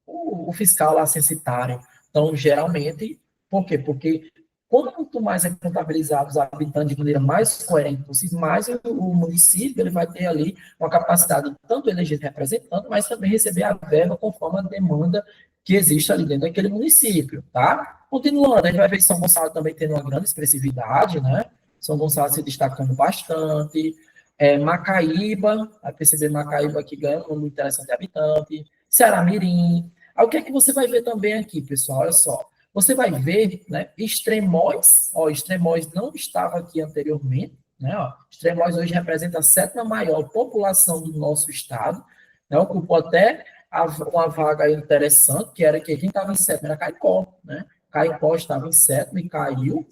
Speaker 1: o fiscal lá censitário. Então, geralmente, por quê? Porque quanto mais é contabilizado os habitantes de maneira mais coerente possível, mais o município ele vai ter ali uma capacidade de tanto eleger representante, mas também receber a verba conforme a demanda que existe ali dentro daquele município, tá? Continuando, a gente vai ver São Gonçalo também tendo uma grande expressividade, né? São Gonçalo se destacando bastante, Macaíba, vai perceber Macaíba que ganha um número interessante de habitante, Ceará-Mirim. Aí o que é que você vai ver também aqui, pessoal? Olha só. Você vai ver, né, Extremóis, ó, Extremóis não estava aqui anteriormente, né, ó, Extremóis hoje representa a 7ª maior população do nosso estado, né, ocupou até uma vaga interessante, que era que quem estava em 7º era Caicó, né, Caicó estava em 7º e caiu,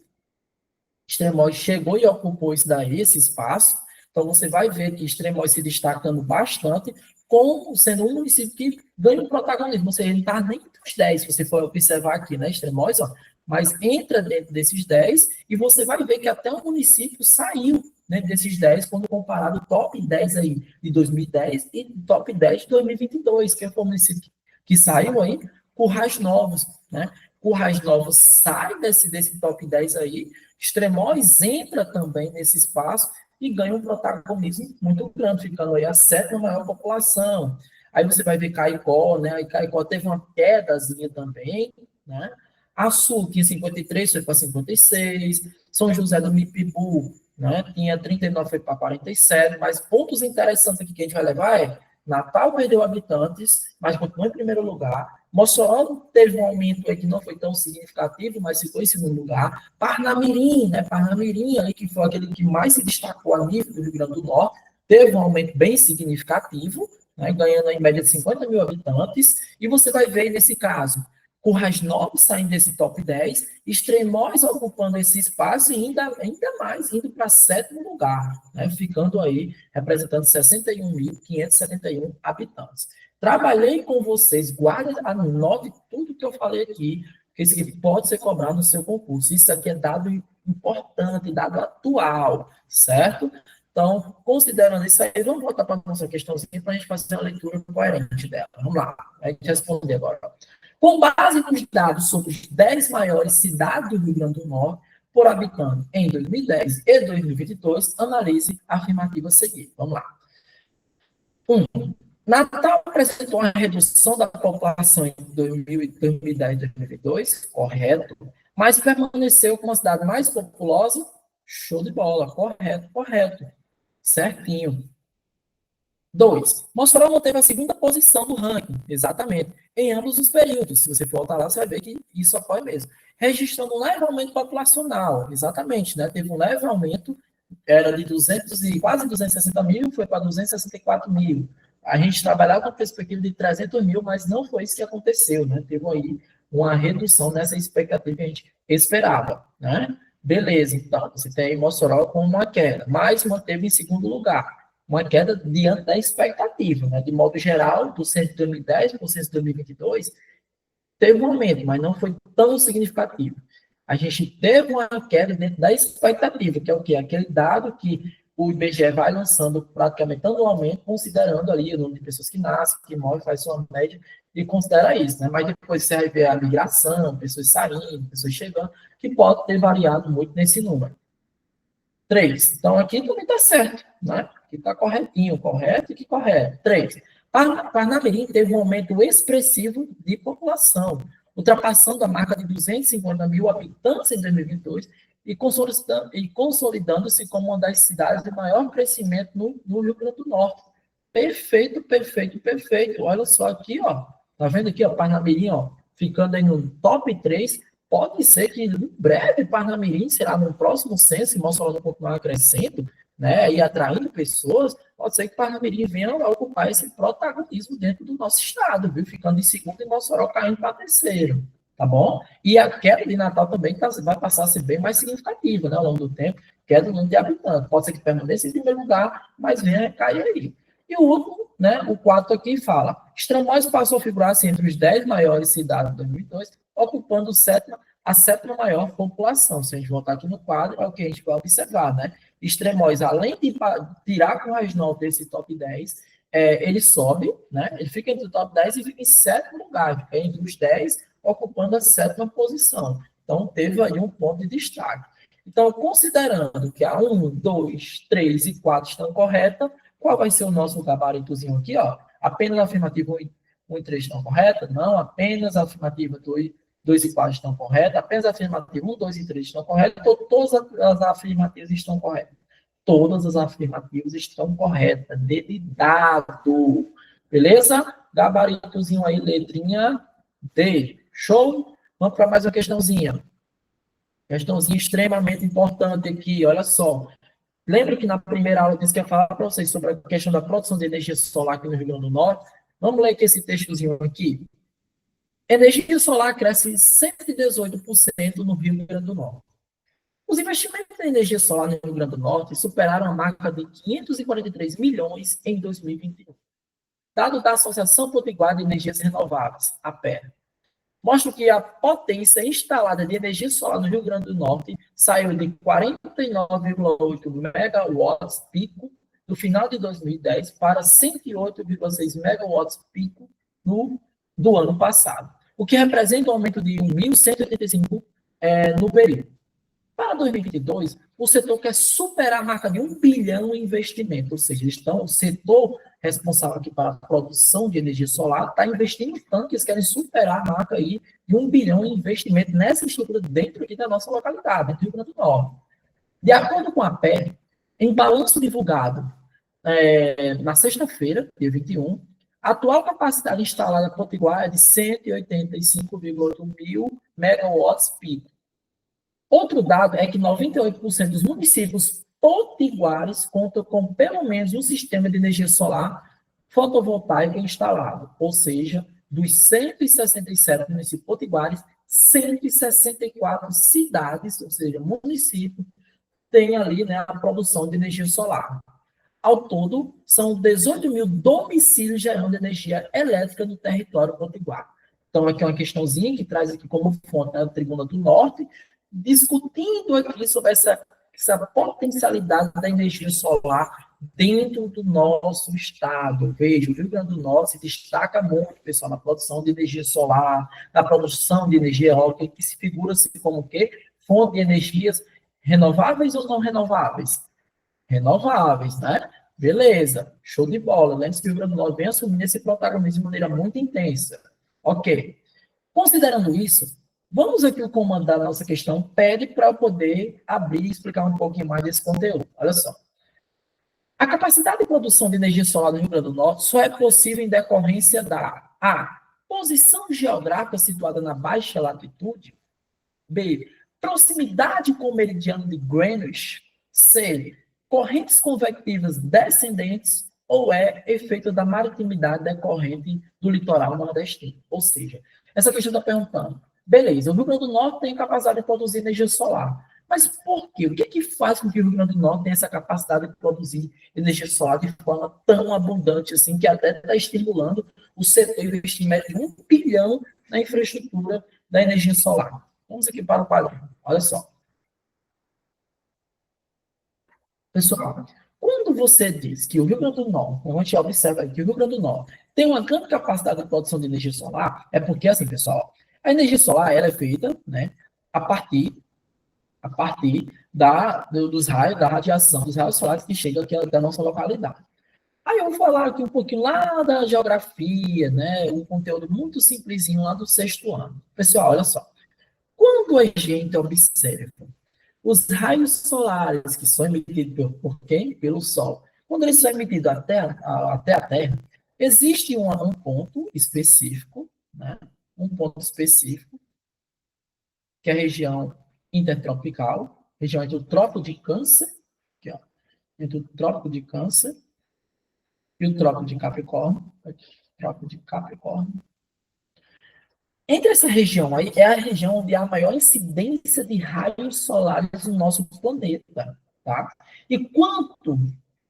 Speaker 1: Extremóis chegou e ocupou isso daí, esse espaço. Então, você vai ver que Extremóis se destacando bastante, como sendo um município que ganha um protagonismo. Ou seja, ele não está nem entre os 10, se você for observar aqui, né, Extremóis, ó, mas entra dentro desses 10 e você vai ver que até o município saiu dentro desses 10 quando comparado o top 10 aí de 2010 e top 10 de 2022, que foi o município que saiu aí, Currais Novos, né? Currais Novos sai desse top 10 aí, Extremóis entra também nesse espaço e ganha um protagonismo muito grande, ficando aí a 7ª maior população. Aí você vai ver Caicó, né? Aí Caicó teve uma quedazinha também, né? Açu tinha 53, foi para 56. São José do Mipibu, né? Tinha 39, foi para 47. Mas pontos interessantes aqui que a gente vai levar é Natal perdeu habitantes, mas continuou em primeiro lugar. Mossoró teve um aumento aí que não foi tão significativo, mas ficou em segundo lugar. Parnamirim, né? Parnamirim, ali, que foi aquele que mais se destacou a nível do Rio Grande do Norte, teve um aumento bem significativo, né? Ganhando em média de 50 mil habitantes. E você vai ver, nesse caso, Currais Novos saindo desse top 10, Extremóis ocupando esse espaço e ainda mais indo para 7º lugar, né? Ficando aí representando 61.571 habitantes. Trabalhei com vocês, guarda, anote tudo que eu falei aqui, porque isso aqui pode ser cobrado no seu concurso. Isso aqui é dado importante, dado atual, certo? Então, considerando isso aí, vamos voltar para a nossa questãozinha para a gente fazer uma leitura coerente dela. Vamos lá, a gente responder agora. Com base nos dados sobre os 10 maiores cidades do Rio Grande do Norte por habitante em 2010 e 2022, analise a afirmativa a seguir. Vamos lá. 1. Natal apresentou uma redução da população em 2010 e 2022, correto, mas permaneceu como a cidade mais populosa, show de bola, correto, correto, certinho. 2. Mossoró manteve a 2ª posição do ranking, exatamente, em ambos os períodos. Se você for voltar lá, você vai ver que isso ocorre mesmo. Registrando um leve aumento populacional, exatamente, né? Teve um leve aumento era de 200 e quase 260 mil, foi para 264 mil. A gente trabalhava com a perspectiva de 300 mil, mas não foi isso que aconteceu, né? Teve aí uma redução nessa expectativa que a gente esperava, né? Beleza, então, você tem Mossoró com uma queda, mas manteve em segundo lugar, uma queda diante da expectativa, né? De modo geral, do censo de 2010 para o censo de 2022, teve um aumento, mas não foi tão significativo. A gente teve uma queda dentro da expectativa, que é o quê? Aquele dado que o IBGE vai lançando praticamente anualmente, considerando ali o número de pessoas que nascem, que morrem, faz sua média e considera isso, né? Mas depois você vai ver a migração, pessoas saindo, pessoas chegando, que pode ter variado muito nesse número. 3. Então, aqui também está certo, né? Aqui está corretinho, correto e que correto. 3. Parnamirim teve um aumento expressivo de população, ultrapassando a marca de 250 mil habitantes em 2022 e consolidando-se como uma das cidades de maior crescimento no Rio Grande do Norte. Perfeito, perfeito, perfeito. Olha só aqui, ó. Tá vendo aqui, ó, Parnamirim, ó, ficando aí no top 3. Pode ser que em breve Parnamirim será no próximo censo, e Mossoró não continuar crescendo, né, e atraindo pessoas, pode ser que Parnamirim venha a ocupar esse protagonismo dentro do nosso estado, viu? Ficando em segundo e Mossoró caindo para terceiro, tá bom? E a queda de Natal também vai passar a ser bem mais significativa, né, ao longo do tempo, queda do número de habitantes. Pode ser que permaneça em primeiro lugar, mas venha a cair aí. E o último, né, o 4 aqui fala, Estremoz passou a figurar-se entre os 10 maiores cidades de 2002, ocupando a sétima maior população. Se a gente voltar aqui no quadro, é o que a gente vai observar, né? Estremoz, além de tirar com o Regional desse top 10, ele sobe, né? Ele fica entre o top 10 e fica em sétimo lugar, fica entre os 10, ocupando a sétima posição. Então, teve aí um ponto de destaque. Então, considerando que a 1, 2, 3 e 4 estão corretas, qual vai ser o nosso gabaritozinho aqui, ó? Apenas a afirmativa 1 e 3 estão corretas? Não, apenas a afirmativa 2 e 4 estão corretas, apenas a afirmativa 1, 2 e 3 estão corretas, todas as afirmativas estão corretas. Todas as afirmativas estão corretas, dedidado. Beleza? Gabaritozinho aí, letrinha D. Show? Vamos para mais uma questãozinha. Questãozinha extremamente importante aqui, olha só. Lembra que na primeira aula eu disse que ia falar para vocês sobre a questão da produção de energia solar aqui no Rio Grande do Norte? Vamos ler aqui esse textozinho aqui. Energia solar cresce 118% no Rio Grande do Norte. Os investimentos em energia solar no Rio Grande do Norte superaram a marca de 543 milhões em 2021. Dado da Associação Potiguar de Energias Renováveis, APER, mostra que a potência instalada de energia solar no Rio Grande do Norte saiu de 49,8 megawatts pico no final de 2010 para 108,6 megawatts pico do ano passado, o que representa um aumento de 1.185 no período. Para 2022, o setor quer superar a marca de 1 bilhão em investimento, ou seja, o setor responsável aqui para a produção de energia solar está investindo tanto que eles querem superar a marca aí de 1 bilhão em investimento nessa estrutura dentro aqui da nossa localidade, dentro do Rio Grande do Norte. De acordo com a PER, em balanço divulgado na sexta-feira, dia 21, a atual capacidade instalada potiguar é de 185,8 mil megawatts pico. Outro dado é que 98% dos municípios potiguares contam com pelo menos um sistema de energia solar fotovoltaica instalado, ou seja, dos 167 municípios potiguares, 164 cidades, ou seja, municípios, têm ali, né, a produção de energia solar. Ao todo, são 18 mil domicílios gerando energia elétrica no território potiguar. Então, aqui é uma questãozinha que traz aqui como fonte a Tribuna do Norte, discutindo aqui sobre essa potencialidade da energia solar dentro do nosso estado. Veja, o Rio Grande do Norte se destaca muito, pessoal, na produção de energia solar, na produção de energia eólica, que se figura-se como o quê? Fonte de energias renováveis ou não renováveis? Renováveis, né? Beleza, show de bola. Lembre-se que o Rio Grande do Norte vem assumindo esse protagonismo de maneira muito intensa. Ok. Considerando isso, vamos aqui o comando da nossa questão pede para eu poder abrir e explicar um pouquinho mais desse conteúdo. Olha só. A capacidade de produção de energia solar no Rio Grande do Norte só é possível em decorrência da A. Posição geográfica situada na baixa latitude. B. Proximidade com o meridiano de Greenwich. C, correntes convectivas descendentes ou é efeito da maritimidade decorrente do litoral nordestino. Ou seja, essa questão está perguntando, beleza, o Rio Grande do Norte tem capacidade de produzir energia solar, mas por quê? O que é que faz com que o Rio Grande do Norte tenha essa capacidade de produzir energia solar de forma tão abundante assim, que até está estimulando o setor a investir mais de 1 bilhão na infraestrutura da energia solar? Vamos aqui para o quadro. Olha só. Pessoal, quando você diz que o Rio Grande do Norte, como a gente observa aqui, o Rio Grande do Norte tem uma grande capacidade de produção de energia solar, é porque, assim, pessoal, a energia solar ela é feita, né, a partir dos raios, da radiação, dos raios solares que chegam aqui da nossa localidade. Aí eu vou falar aqui um pouquinho lá da geografia, né, um conteúdo muito simplesinho lá do 6º ano. Pessoal, olha só. Quando a gente observa os raios solares que são emitidos por quem? Pelo Sol. Quando eles são emitidos até a Terra, existe um ponto específico, né? Um ponto específico, que é a região intertropical, região entre o Trópico de Câncer, aqui, ó, entre o Trópico de Câncer e o Trópico de Capricórnio, aqui, Trópico de Capricórnio. Entre essa região aí, é a região onde há a maior incidência de raios solares no nosso planeta, tá? E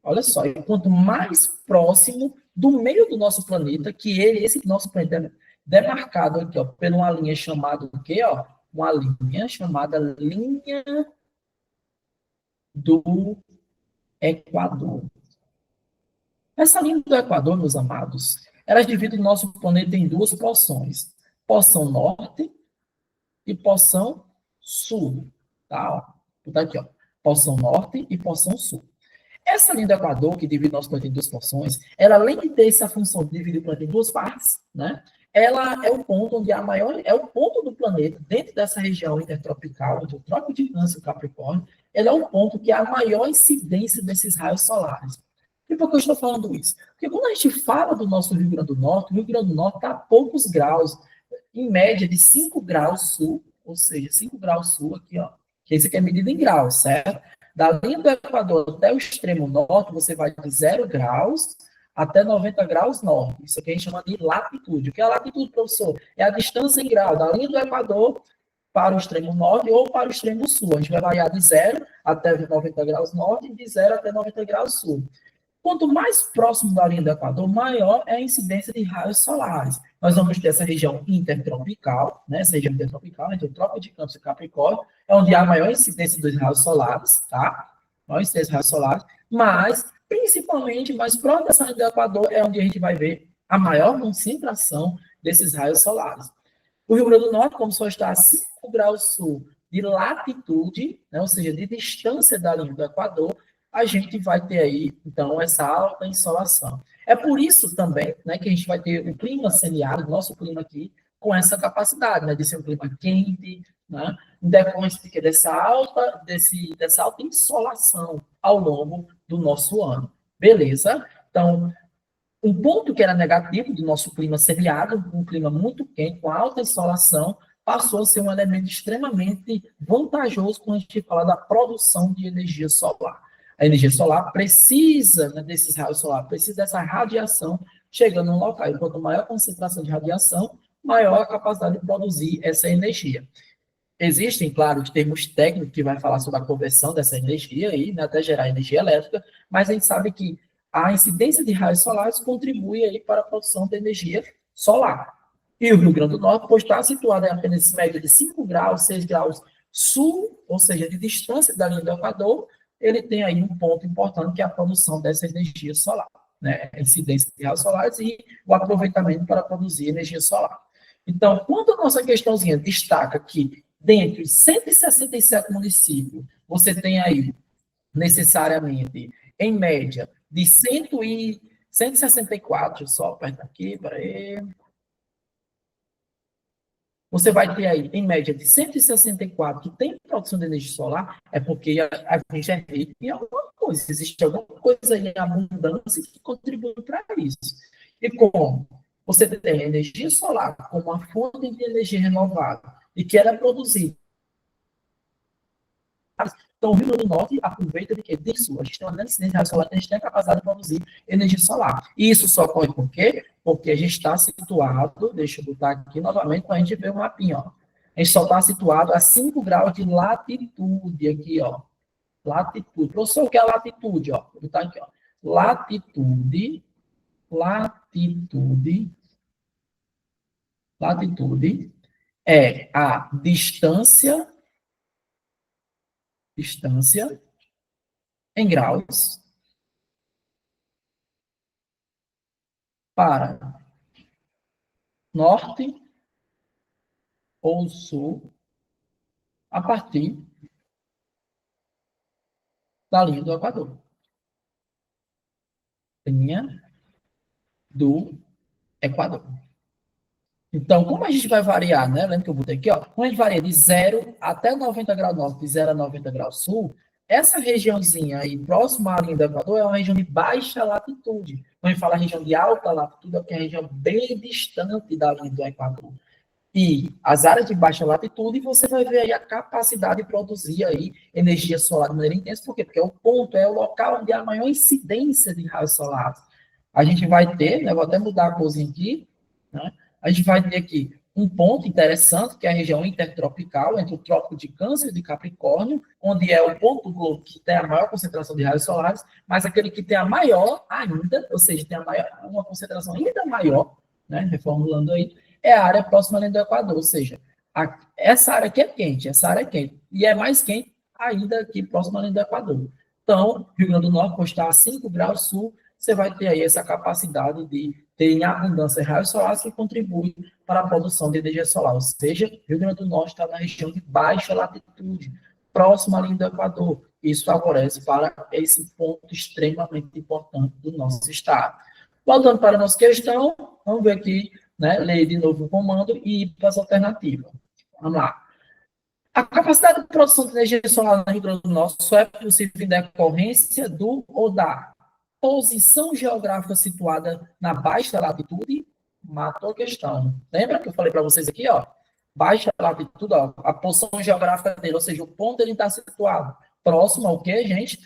Speaker 1: olha só, quanto mais próximo do meio do nosso planeta, que esse nosso planeta é demarcado aqui, ó, por uma linha chamada o quê, ó? Uma linha chamada linha do Equador. Essa linha do Equador, meus amados, ela divide o nosso planeta em duas porções. Porção norte e porção sul. Tá? Tá aqui, ó. Porção norte e porção sul. Essa linha do Equador, que divide nosso planeta em duas porções, ela, além de ter essa função de dividir o planeta em duas partes, né? Ela é o ponto onde é o ponto do planeta, dentro dessa região intertropical, entre o Trópico de Câncer e o Capricórnio, ela é o ponto que há a maior incidência desses raios solares. E por que eu estou falando isso? Porque quando a gente fala do nosso Rio Grande do Norte, o Rio Grande do Norte está a poucos graus, em média de 5 graus sul, ou seja, 5 graus sul aqui, ó, que isso aqui é medida em graus, certo? Da linha do Equador até o extremo norte, você vai de 0 graus até 90 graus norte. Isso aqui a gente chama de latitude. O que é a latitude, professor? É a distância em grau da linha do Equador para o extremo norte ou para o extremo sul. A gente vai variar de 0 até 90 graus norte e de 0 até 90 graus sul. Quanto mais próximo da linha do Equador, maior é a incidência de raios solares. Nós vamos ter essa região intertropical, né? Essa região intertropical, entre o Trópico de Câncer e Capricórnio, é onde há a maior incidência dos raios solares, tá? Maior incidência dos raios solares, mas, principalmente, mais próximo dessa linha do Equador é onde a gente vai ver a maior concentração desses raios solares. O Rio Grande do Norte, como só está a 5 graus sul de latitude, né? Ou seja, de distância da linha do Equador, a gente vai ter aí, então, essa alta insolação. É por isso também, né, que a gente vai ter o clima semiárido, nosso clima aqui, com essa capacidade, né, de ser um clima quente, né, em decorrência dessa alta insolação ao longo do nosso ano. Beleza? Então, um ponto que era negativo do nosso clima semiárido, um clima muito quente, com alta insolação, passou a ser um elemento extremamente vantajoso quando a gente fala da produção de energia solar. A energia solar precisa, né, desses raios solares, precisa dessa radiação chegando no local. E quanto maior a concentração de radiação, maior a capacidade de produzir essa energia. Existem, claro, os termos técnicos que vai falar sobre a conversão dessa energia aí, né, até gerar energia elétrica, mas a gente sabe que a incidência de raios solares contribui aí para a produção de energia solar. E o Rio Grande do Norte, por estar situado em apenas média de 5 graus, 6 graus sul, ou seja, de distância da linha do Equador, ele tem aí um ponto importante, que é a produção dessa energia solar, né? A incidência de raios solares e o aproveitamento para produzir energia solar. Então, quando a nossa questãozinha destaca que, dentre os 167 municípios, você tem aí, necessariamente, em média, de 164, só aperta aqui, peraí. Você vai ter aí, em média, de 164 que tem produção de energia solar, é porque a gente é rico em alguma coisa. Existe alguma coisa em abundância que contribui para isso. E como você tem energia solar como uma fonte de energia renovável e que ela é produzida, Então, o Rio Grande do Norte aproveita de quê? Disso. A gente tem uma grande incidência solar, a gente tem a capacidade de produzir energia solar. E isso só ocorre por quê? Porque a gente está situado, deixa eu botar aqui novamente para a gente ver o mapinha, ó. A gente só está situado a 5 graus de latitude aqui, ó. Latitude. Professor, o que é latitude? Ó? Vou botar aqui, ó. Latitude, latitude, latitude é a distância em graus para norte ou sul a partir da linha do Equador. Linha do Equador. Então, como a gente vai variar, né? Lembra que eu botei aqui, ó? Como a gente varia de 0 até 90 graus norte, de 0 a 90 graus sul, essa regiãozinha aí, próxima à linha do Equador, é uma região de baixa latitude. Quando a gente fala região de alta latitude, é porque é uma região bem distante da linha do Equador. E as áreas de baixa latitude, você vai ver aí a capacidade de produzir aí energia solar de maneira intensa. Por quê? Porque é o ponto, é o local onde há a maior incidência de raios solares. A gente vai ter, né, vou até mudar a corzinha aqui, né? A gente vai ter aqui um ponto interessante, que é a região intertropical, entre o Trópico de Câncer e de Capricórnio, onde é o ponto do globo que tem a maior concentração de raios solares, mas aquele que tem a maior ainda, ou seja, tem uma concentração ainda maior, né, reformulando aí, é a área próxima à linha do Equador, ou seja, essa área aqui é quente, essa área é quente, e é mais quente ainda aqui próxima à linha do Equador. Então, Rio Grande do Norte, por estar a 5 graus sul, você vai ter aí essa capacidade de ter em abundância raios solares que contribuem para a produção de energia solar. Ou seja, Rio Grande do Norte está na região de baixa latitude, próxima à linha do Equador. Isso favorece para esse ponto extremamente importante do nosso estado. Voltando para a nossa questão, vamos ver aqui, né, ler de novo o comando e ir para as alternativas. Vamos lá. A capacidade de produção de energia solar no Rio Grande do Norte só é possível em decorrência do ou da posição geográfica situada na baixa latitude. Matou a questão. Lembra que eu falei para vocês aqui, ó? Baixa latitude, ó, a posição geográfica dele, ou seja, o ponto ele está situado próximo ao que, gente?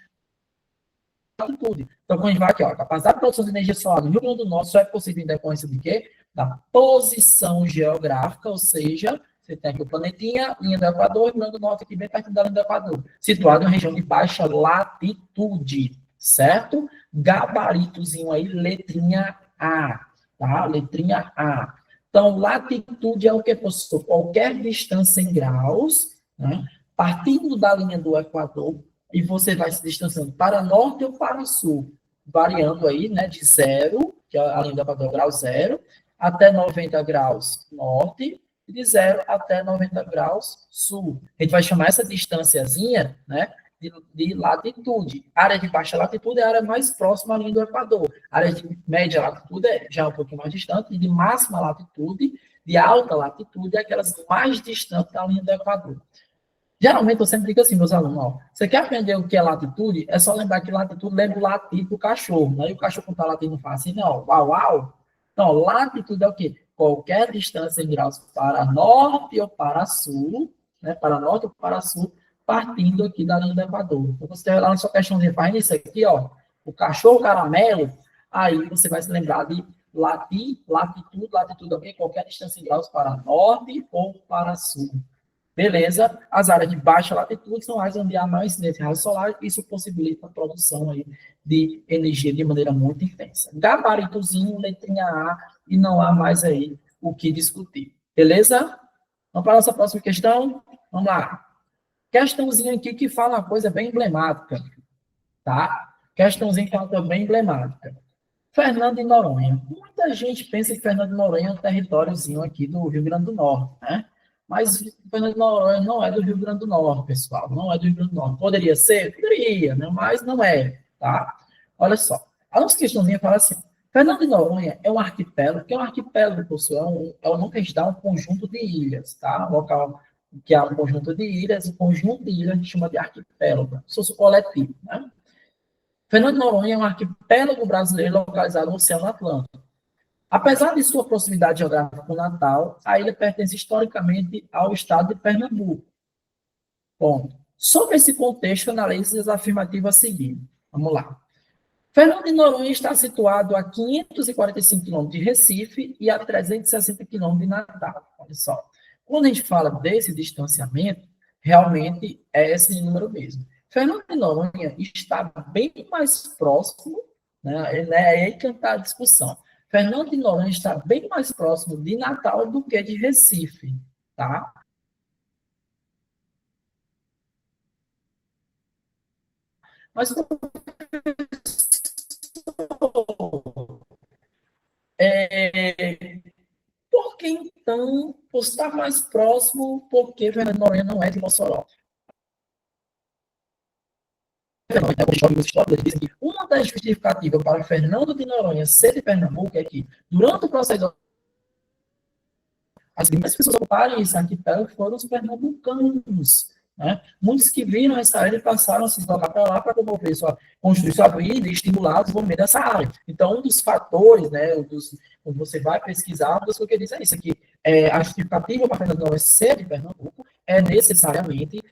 Speaker 1: Latitude. Então, quando a gente vai aqui, ó, a capacidade de produção de energia solar no Rio Grande do Norte só é possível em decorrência de quê? Da posição geográfica, ou seja, você tem aqui o planetinha, linha do Equador, Rio Grande do Norte aqui bem perto da linha do Equador, situado em uma região de baixa latitude, certo? Gabaritozinho aí, letrinha A, tá? Letrinha A. Então, latitude é o que, professor? Qualquer distância em graus, né? Partindo da linha do Equador, e você vai se distanciando para norte ou para sul, variando aí, né, de 0, que é a linha do Equador, grau 0, até 90 graus norte, e de 0 até 90 graus sul. A gente vai chamar essa distânciazinha, né, de latitude. Área de baixa latitude é a área mais próxima à linha do Equador. A área de média latitude é já um pouquinho mais distante, e de máxima latitude, de alta latitude, é aquelas mais distantes da linha do Equador. Geralmente eu sempre digo assim, meus alunos, ó, você quer aprender o que é latitude? É só lembrar que latitude lembra o latir do cachorro, né? E o cachorro quando está latindo não faz assim, não, uau, uau. Então, latitude é o quê? Qualquer distância em graus para norte ou para sul, né? Para norte ou para sul, partindo aqui da linha do Equador. Então, você vai lá na sua questãozinha, faz isso aqui, ó, o cachorro caramelo, aí você vai se lembrar de latir, latitude é o quê? Qualquer distância em graus para norte ou para sul. Beleza, as áreas de baixa latitude são áreas onde há mais incidência de raios solares, isso possibilita a produção aí de energia de maneira muito intensa. Gabaritozinho, letrinha A, e não há mais aí o que discutir. Beleza? Vamos para a nossa próxima questão? Vamos lá. Questãozinha aqui que fala uma coisa bem emblemática, tá? Questãozinha que fala uma coisa bem emblemática. Fernando de Noronha. Muita gente pensa que Fernando de Noronha é um territóriozinho aqui do Rio Grande do Norte, né? Mas Fernando de Noronha não é do Rio Grande do Norte, pessoal. Não é do Rio Grande do Norte. Poderia ser? Poderia, né? Mas não é, tá? Olha só. A nossa questãozinha fala assim. Fernando de Noronha é um arquipélago. O que é um arquipélago, professor? É o nome que a gente dá um conjunto de ilhas, tá? Um local que há um conjunto de ilhas. O conjunto de ilhas a gente chama de arquipélago. Socio coletivo, né? Fernando de Noronha é um arquipélago brasileiro localizado no Oceano Atlântico. Apesar de sua proximidade geográfica com Natal, a ilha pertence historicamente ao estado de Pernambuco. Bom, Sobre esse contexto, analise as afirmativas a seguir. Vamos lá. Fernando de Noronha está situado a 545 quilômetros de Recife e a 360 quilômetros de Natal. Olha só. Quando a gente fala desse distanciamento, realmente é esse número mesmo. Fernando de Noronha está bem mais próximo, né? É aí que está a discussão. Fernando de Noronha está bem mais próximo de Natal do que de Recife, tá? Mas é, por que então, por estar mais próximo, por que Fernando de Noronha não é de Mossoró? Os históricos dizem que uma das justificativas para Fernando de Noronha ser de Pernambuco é que, durante o processo, as primeiras pessoas a ocuparem esse arquipélago foram os pernambucanos. Né? Muitos que viram essa área passaram a se deslocar para lá para construir sua vida e estimular o desenvolvimento dessa área. Então, um dos fatores, né, quando você vai pesquisar, uma das coisas que diz é isso aqui, a justificativa para Fernando de Noronha ser de Pernambuco é necessariamente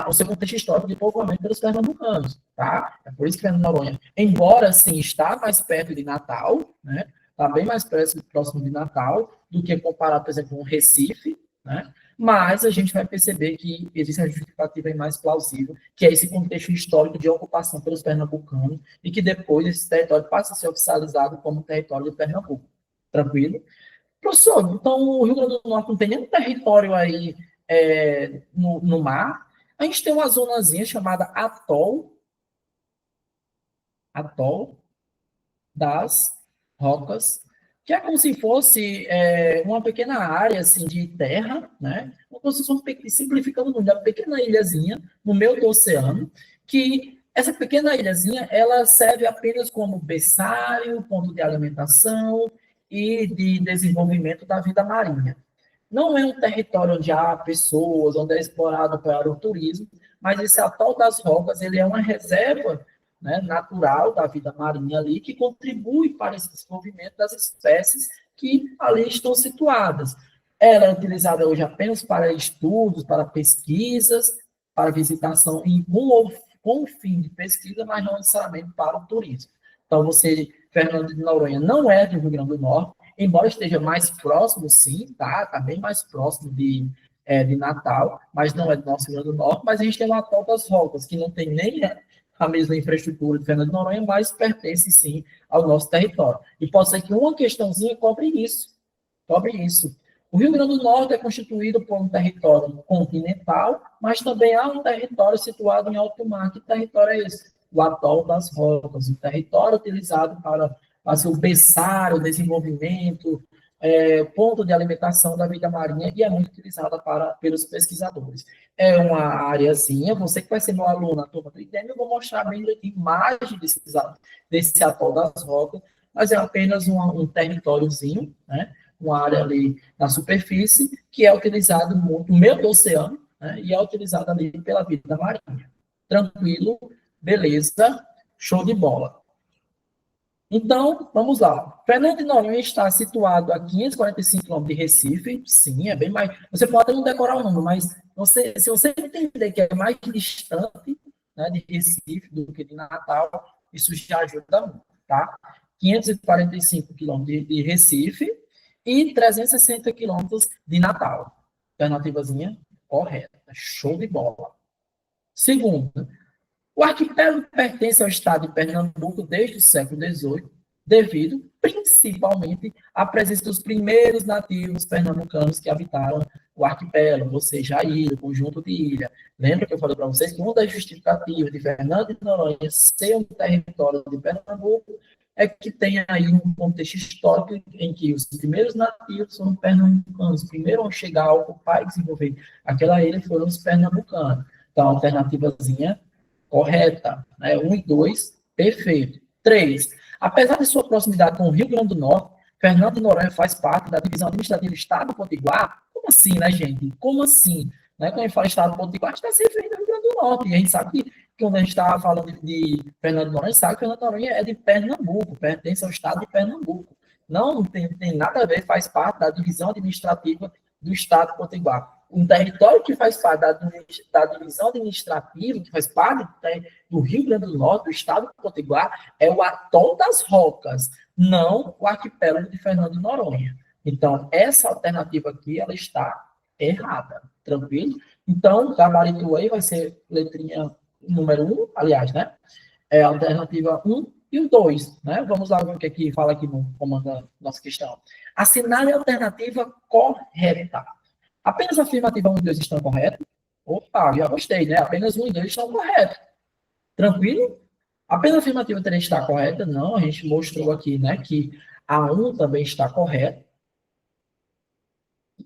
Speaker 1: o seu contexto histórico de povoamento pelos pernambucanos, tá? É por isso que Fernando de Noronha, embora sim está mais perto de Natal, né, está bem mais próximo de Natal do que comparado, por exemplo, com Recife, né? Mas a gente vai perceber que existe uma justificativa mais plausível, que é esse contexto histórico de ocupação pelos pernambucanos e que depois esse território passa a ser oficializado como território de Pernambuco. Tranquilo? Professor, então o Rio Grande do Norte não tem nenhum território aí no mar. A gente tem uma zonazinha chamada atol das Rocas, que é como se fosse uma pequena área assim, de terra, né? Como se fosse, simplificando muito, uma pequena ilhazinha no meio do oceano, que essa pequena ilhazinha ela serve apenas como berçário, ponto de alimentação e de desenvolvimento da vida marinha. Não é um território onde há pessoas, onde é explorado para o turismo, mas esse atol das Rocas ele é uma reserva, né, natural da vida marinha ali, que contribui para esse desenvolvimento das espécies que ali estão situadas. Ela é utilizada hoje apenas para estudos, para pesquisas, para visitação, com o fim de pesquisa, mas não necessariamente para o turismo. Então, você, Fernando de Noronha, não é do Rio Grande do Norte, embora esteja mais próximo, sim, tá? Está bem mais próximo de Natal, mas não é do nosso Rio Grande do Norte, mas a gente tem o Atol das Rocas, que não tem nem a mesma infraestrutura de Fernando de Noronha, mas pertence, sim, ao nosso território. E pode ser que uma questãozinha cobre isso. Cobre isso. O Rio Grande do Norte é constituído por um território continental, mas também há um território situado em alto mar. Que território é esse? O Atol das Rocas, o território utilizado para seu berçário, desenvolvimento, ponto de alimentação da vida marinha e é muito utilizada pelos pesquisadores. É uma areazinha, você que vai ser meu aluno na turma do IDEM, eu vou mostrar bem imagem desse atol das rocas, mas é apenas um territóriozinho, né? Uma área ali na superfície, que é utilizado muito no meio do oceano, né? E é utilizado ali pela vida marinha. Tranquilo, beleza, show de bola. Então, vamos lá. Fernando de Noronha está situado a 545 quilômetros de Recife. Sim, é bem mais. Você pode até não decorar o número, mas se você entender que é mais distante, né, de Recife do que de Natal, isso já ajuda muito, tá? 545 quilômetros de Recife e 360 quilômetros de Natal. Alternativazinha correta. Show de bola. Segundo, o arquipélago pertence ao estado de Pernambuco desde o século XVIII, devido principalmente à presença dos primeiros nativos pernambucanos que habitaram o arquipélago, ou seja, a ilha, o conjunto de ilha. Lembra que eu falei para vocês que uma das justificativas de Fernando de Noronha ser um território de Pernambuco é que tem aí um contexto histórico em que os primeiros nativos foram pernambucanos, os primeiros a chegar a ocupar e desenvolver aquela ilha foram os pernambucanos. Então, a alternativazinha correta, né? 1 e 2, perfeito. 3. Apesar de sua proximidade com o Rio Grande do Norte, Fernando de Noronha faz parte da divisão administrativa do Estado do Potiguar. Como assim, né, gente? Como assim? Né? Quando a gente fala Estado do Potiguar, a gente está se referindo ao Rio Grande do Norte. E a gente sabe que quando a gente está falando de Fernando de Noronha, a gente sabe que Fernando de Noronha é de Pernambuco, pertence ao Estado de Pernambuco. Não tem nada a ver, faz parte da divisão administrativa do Estado do Potiguar. um território que faz parte da divisão administrativa, que faz parte do Rio Grande do Norte, do estado do Potiguar, é o Atol das Rocas, não o arquipélago de Fernando de Noronha. Então, essa alternativa aqui, ela está errada, tranquilo? Então, o gabarito aí vai ser letrinha número 1, aliás, né? É a alternativa 1 e o 2, né? Vamos lá ver o que aqui fala aqui no comando da nossa questão. Assinale a alternativa correta. Apenas a afirmativa 1 e 2 estão corretos? Opa, já gostei, né? Apenas 1 e 2 estão corretos. Tranquilo? Apenas a afirmativa 3 está correta? Não, a gente mostrou aqui, né, que a 1 também está correta.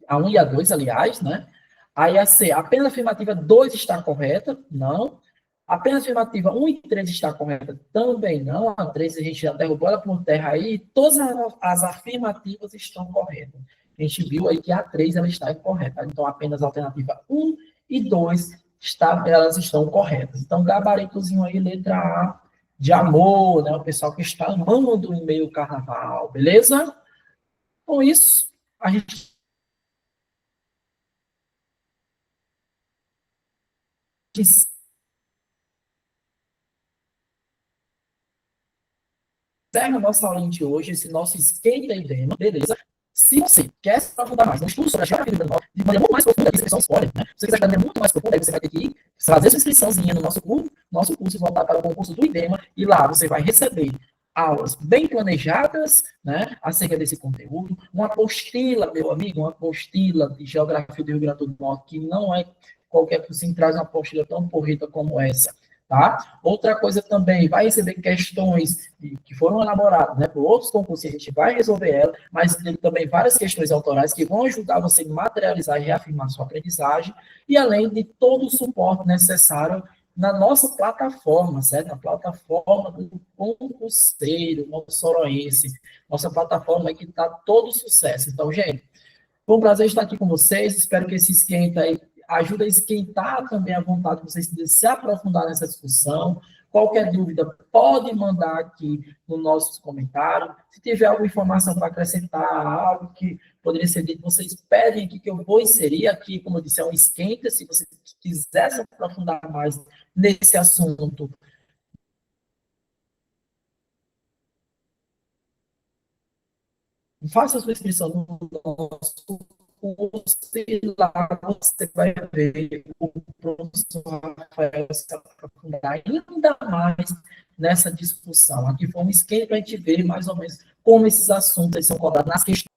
Speaker 1: A 1 e a 2, aliás, né? Aí a C, apenas a afirmativa 2 está correta? Não. Apenas a afirmativa 1 e 3 está correta? Também não. A 3 a gente já derrubou ela por terra aí. Todas as afirmativas estão corretas. A gente viu aí que a 3 ela está incorreta. Então, apenas a alternativa 1 e 2 elas estão corretas. Então, gabaritozinho aí, letra A, de amor, né? O pessoal que está amando o e-mail carnaval, beleza? Com isso, a gente encerra a nossa aula de hoje, esse nosso esquenta e demo, beleza? Se você quer se aprofundar mais no estudo sobre a geografia do norte, de maneira muito mais profunda, isso é só um spoiler, né? Se você quiser aprender muito mais profunda, aí você vai ter que fazer sua inscriçãozinha no nosso curso e voltar para o concurso do IDEMA, e lá você vai receber aulas bem planejadas, né, acerca desse conteúdo, uma apostila, meu amigo, uma apostila de geografia do Rio Grande do Norte, que não é qualquer pessoa que traz uma apostila tão porreta como essa, tá? Outra coisa também, vai receber questões que foram elaboradas, né, por outros concursos, a gente vai resolver elas, mas tem também várias questões autorais que vão ajudar você a materializar e reafirmar sua aprendizagem, e além de todo o suporte necessário na nossa plataforma, certo? Na plataforma do concurseiro, moçoroense, nossa plataforma aí que está todo sucesso. Então, gente, foi um prazer estar aqui com vocês, espero que esse esquenta aí ajude a esquentar também a vontade de vocês de se aprofundar nessa discussão. Qualquer dúvida, pode mandar aqui nos nossos comentários. Se tiver alguma informação para acrescentar, algo que poderia ser dito, vocês pedem aqui que eu vou inserir aqui, como eu disse, é um esquenta, se você quiser se aprofundar mais nesse assunto. Faça a sua inscrição no nosso curso e lá você vai ver o professor Rafael se aprofundar ainda mais nessa discussão. Aqui foi um esquema para a gente ver mais ou menos como esses assuntos são cobrados nas questões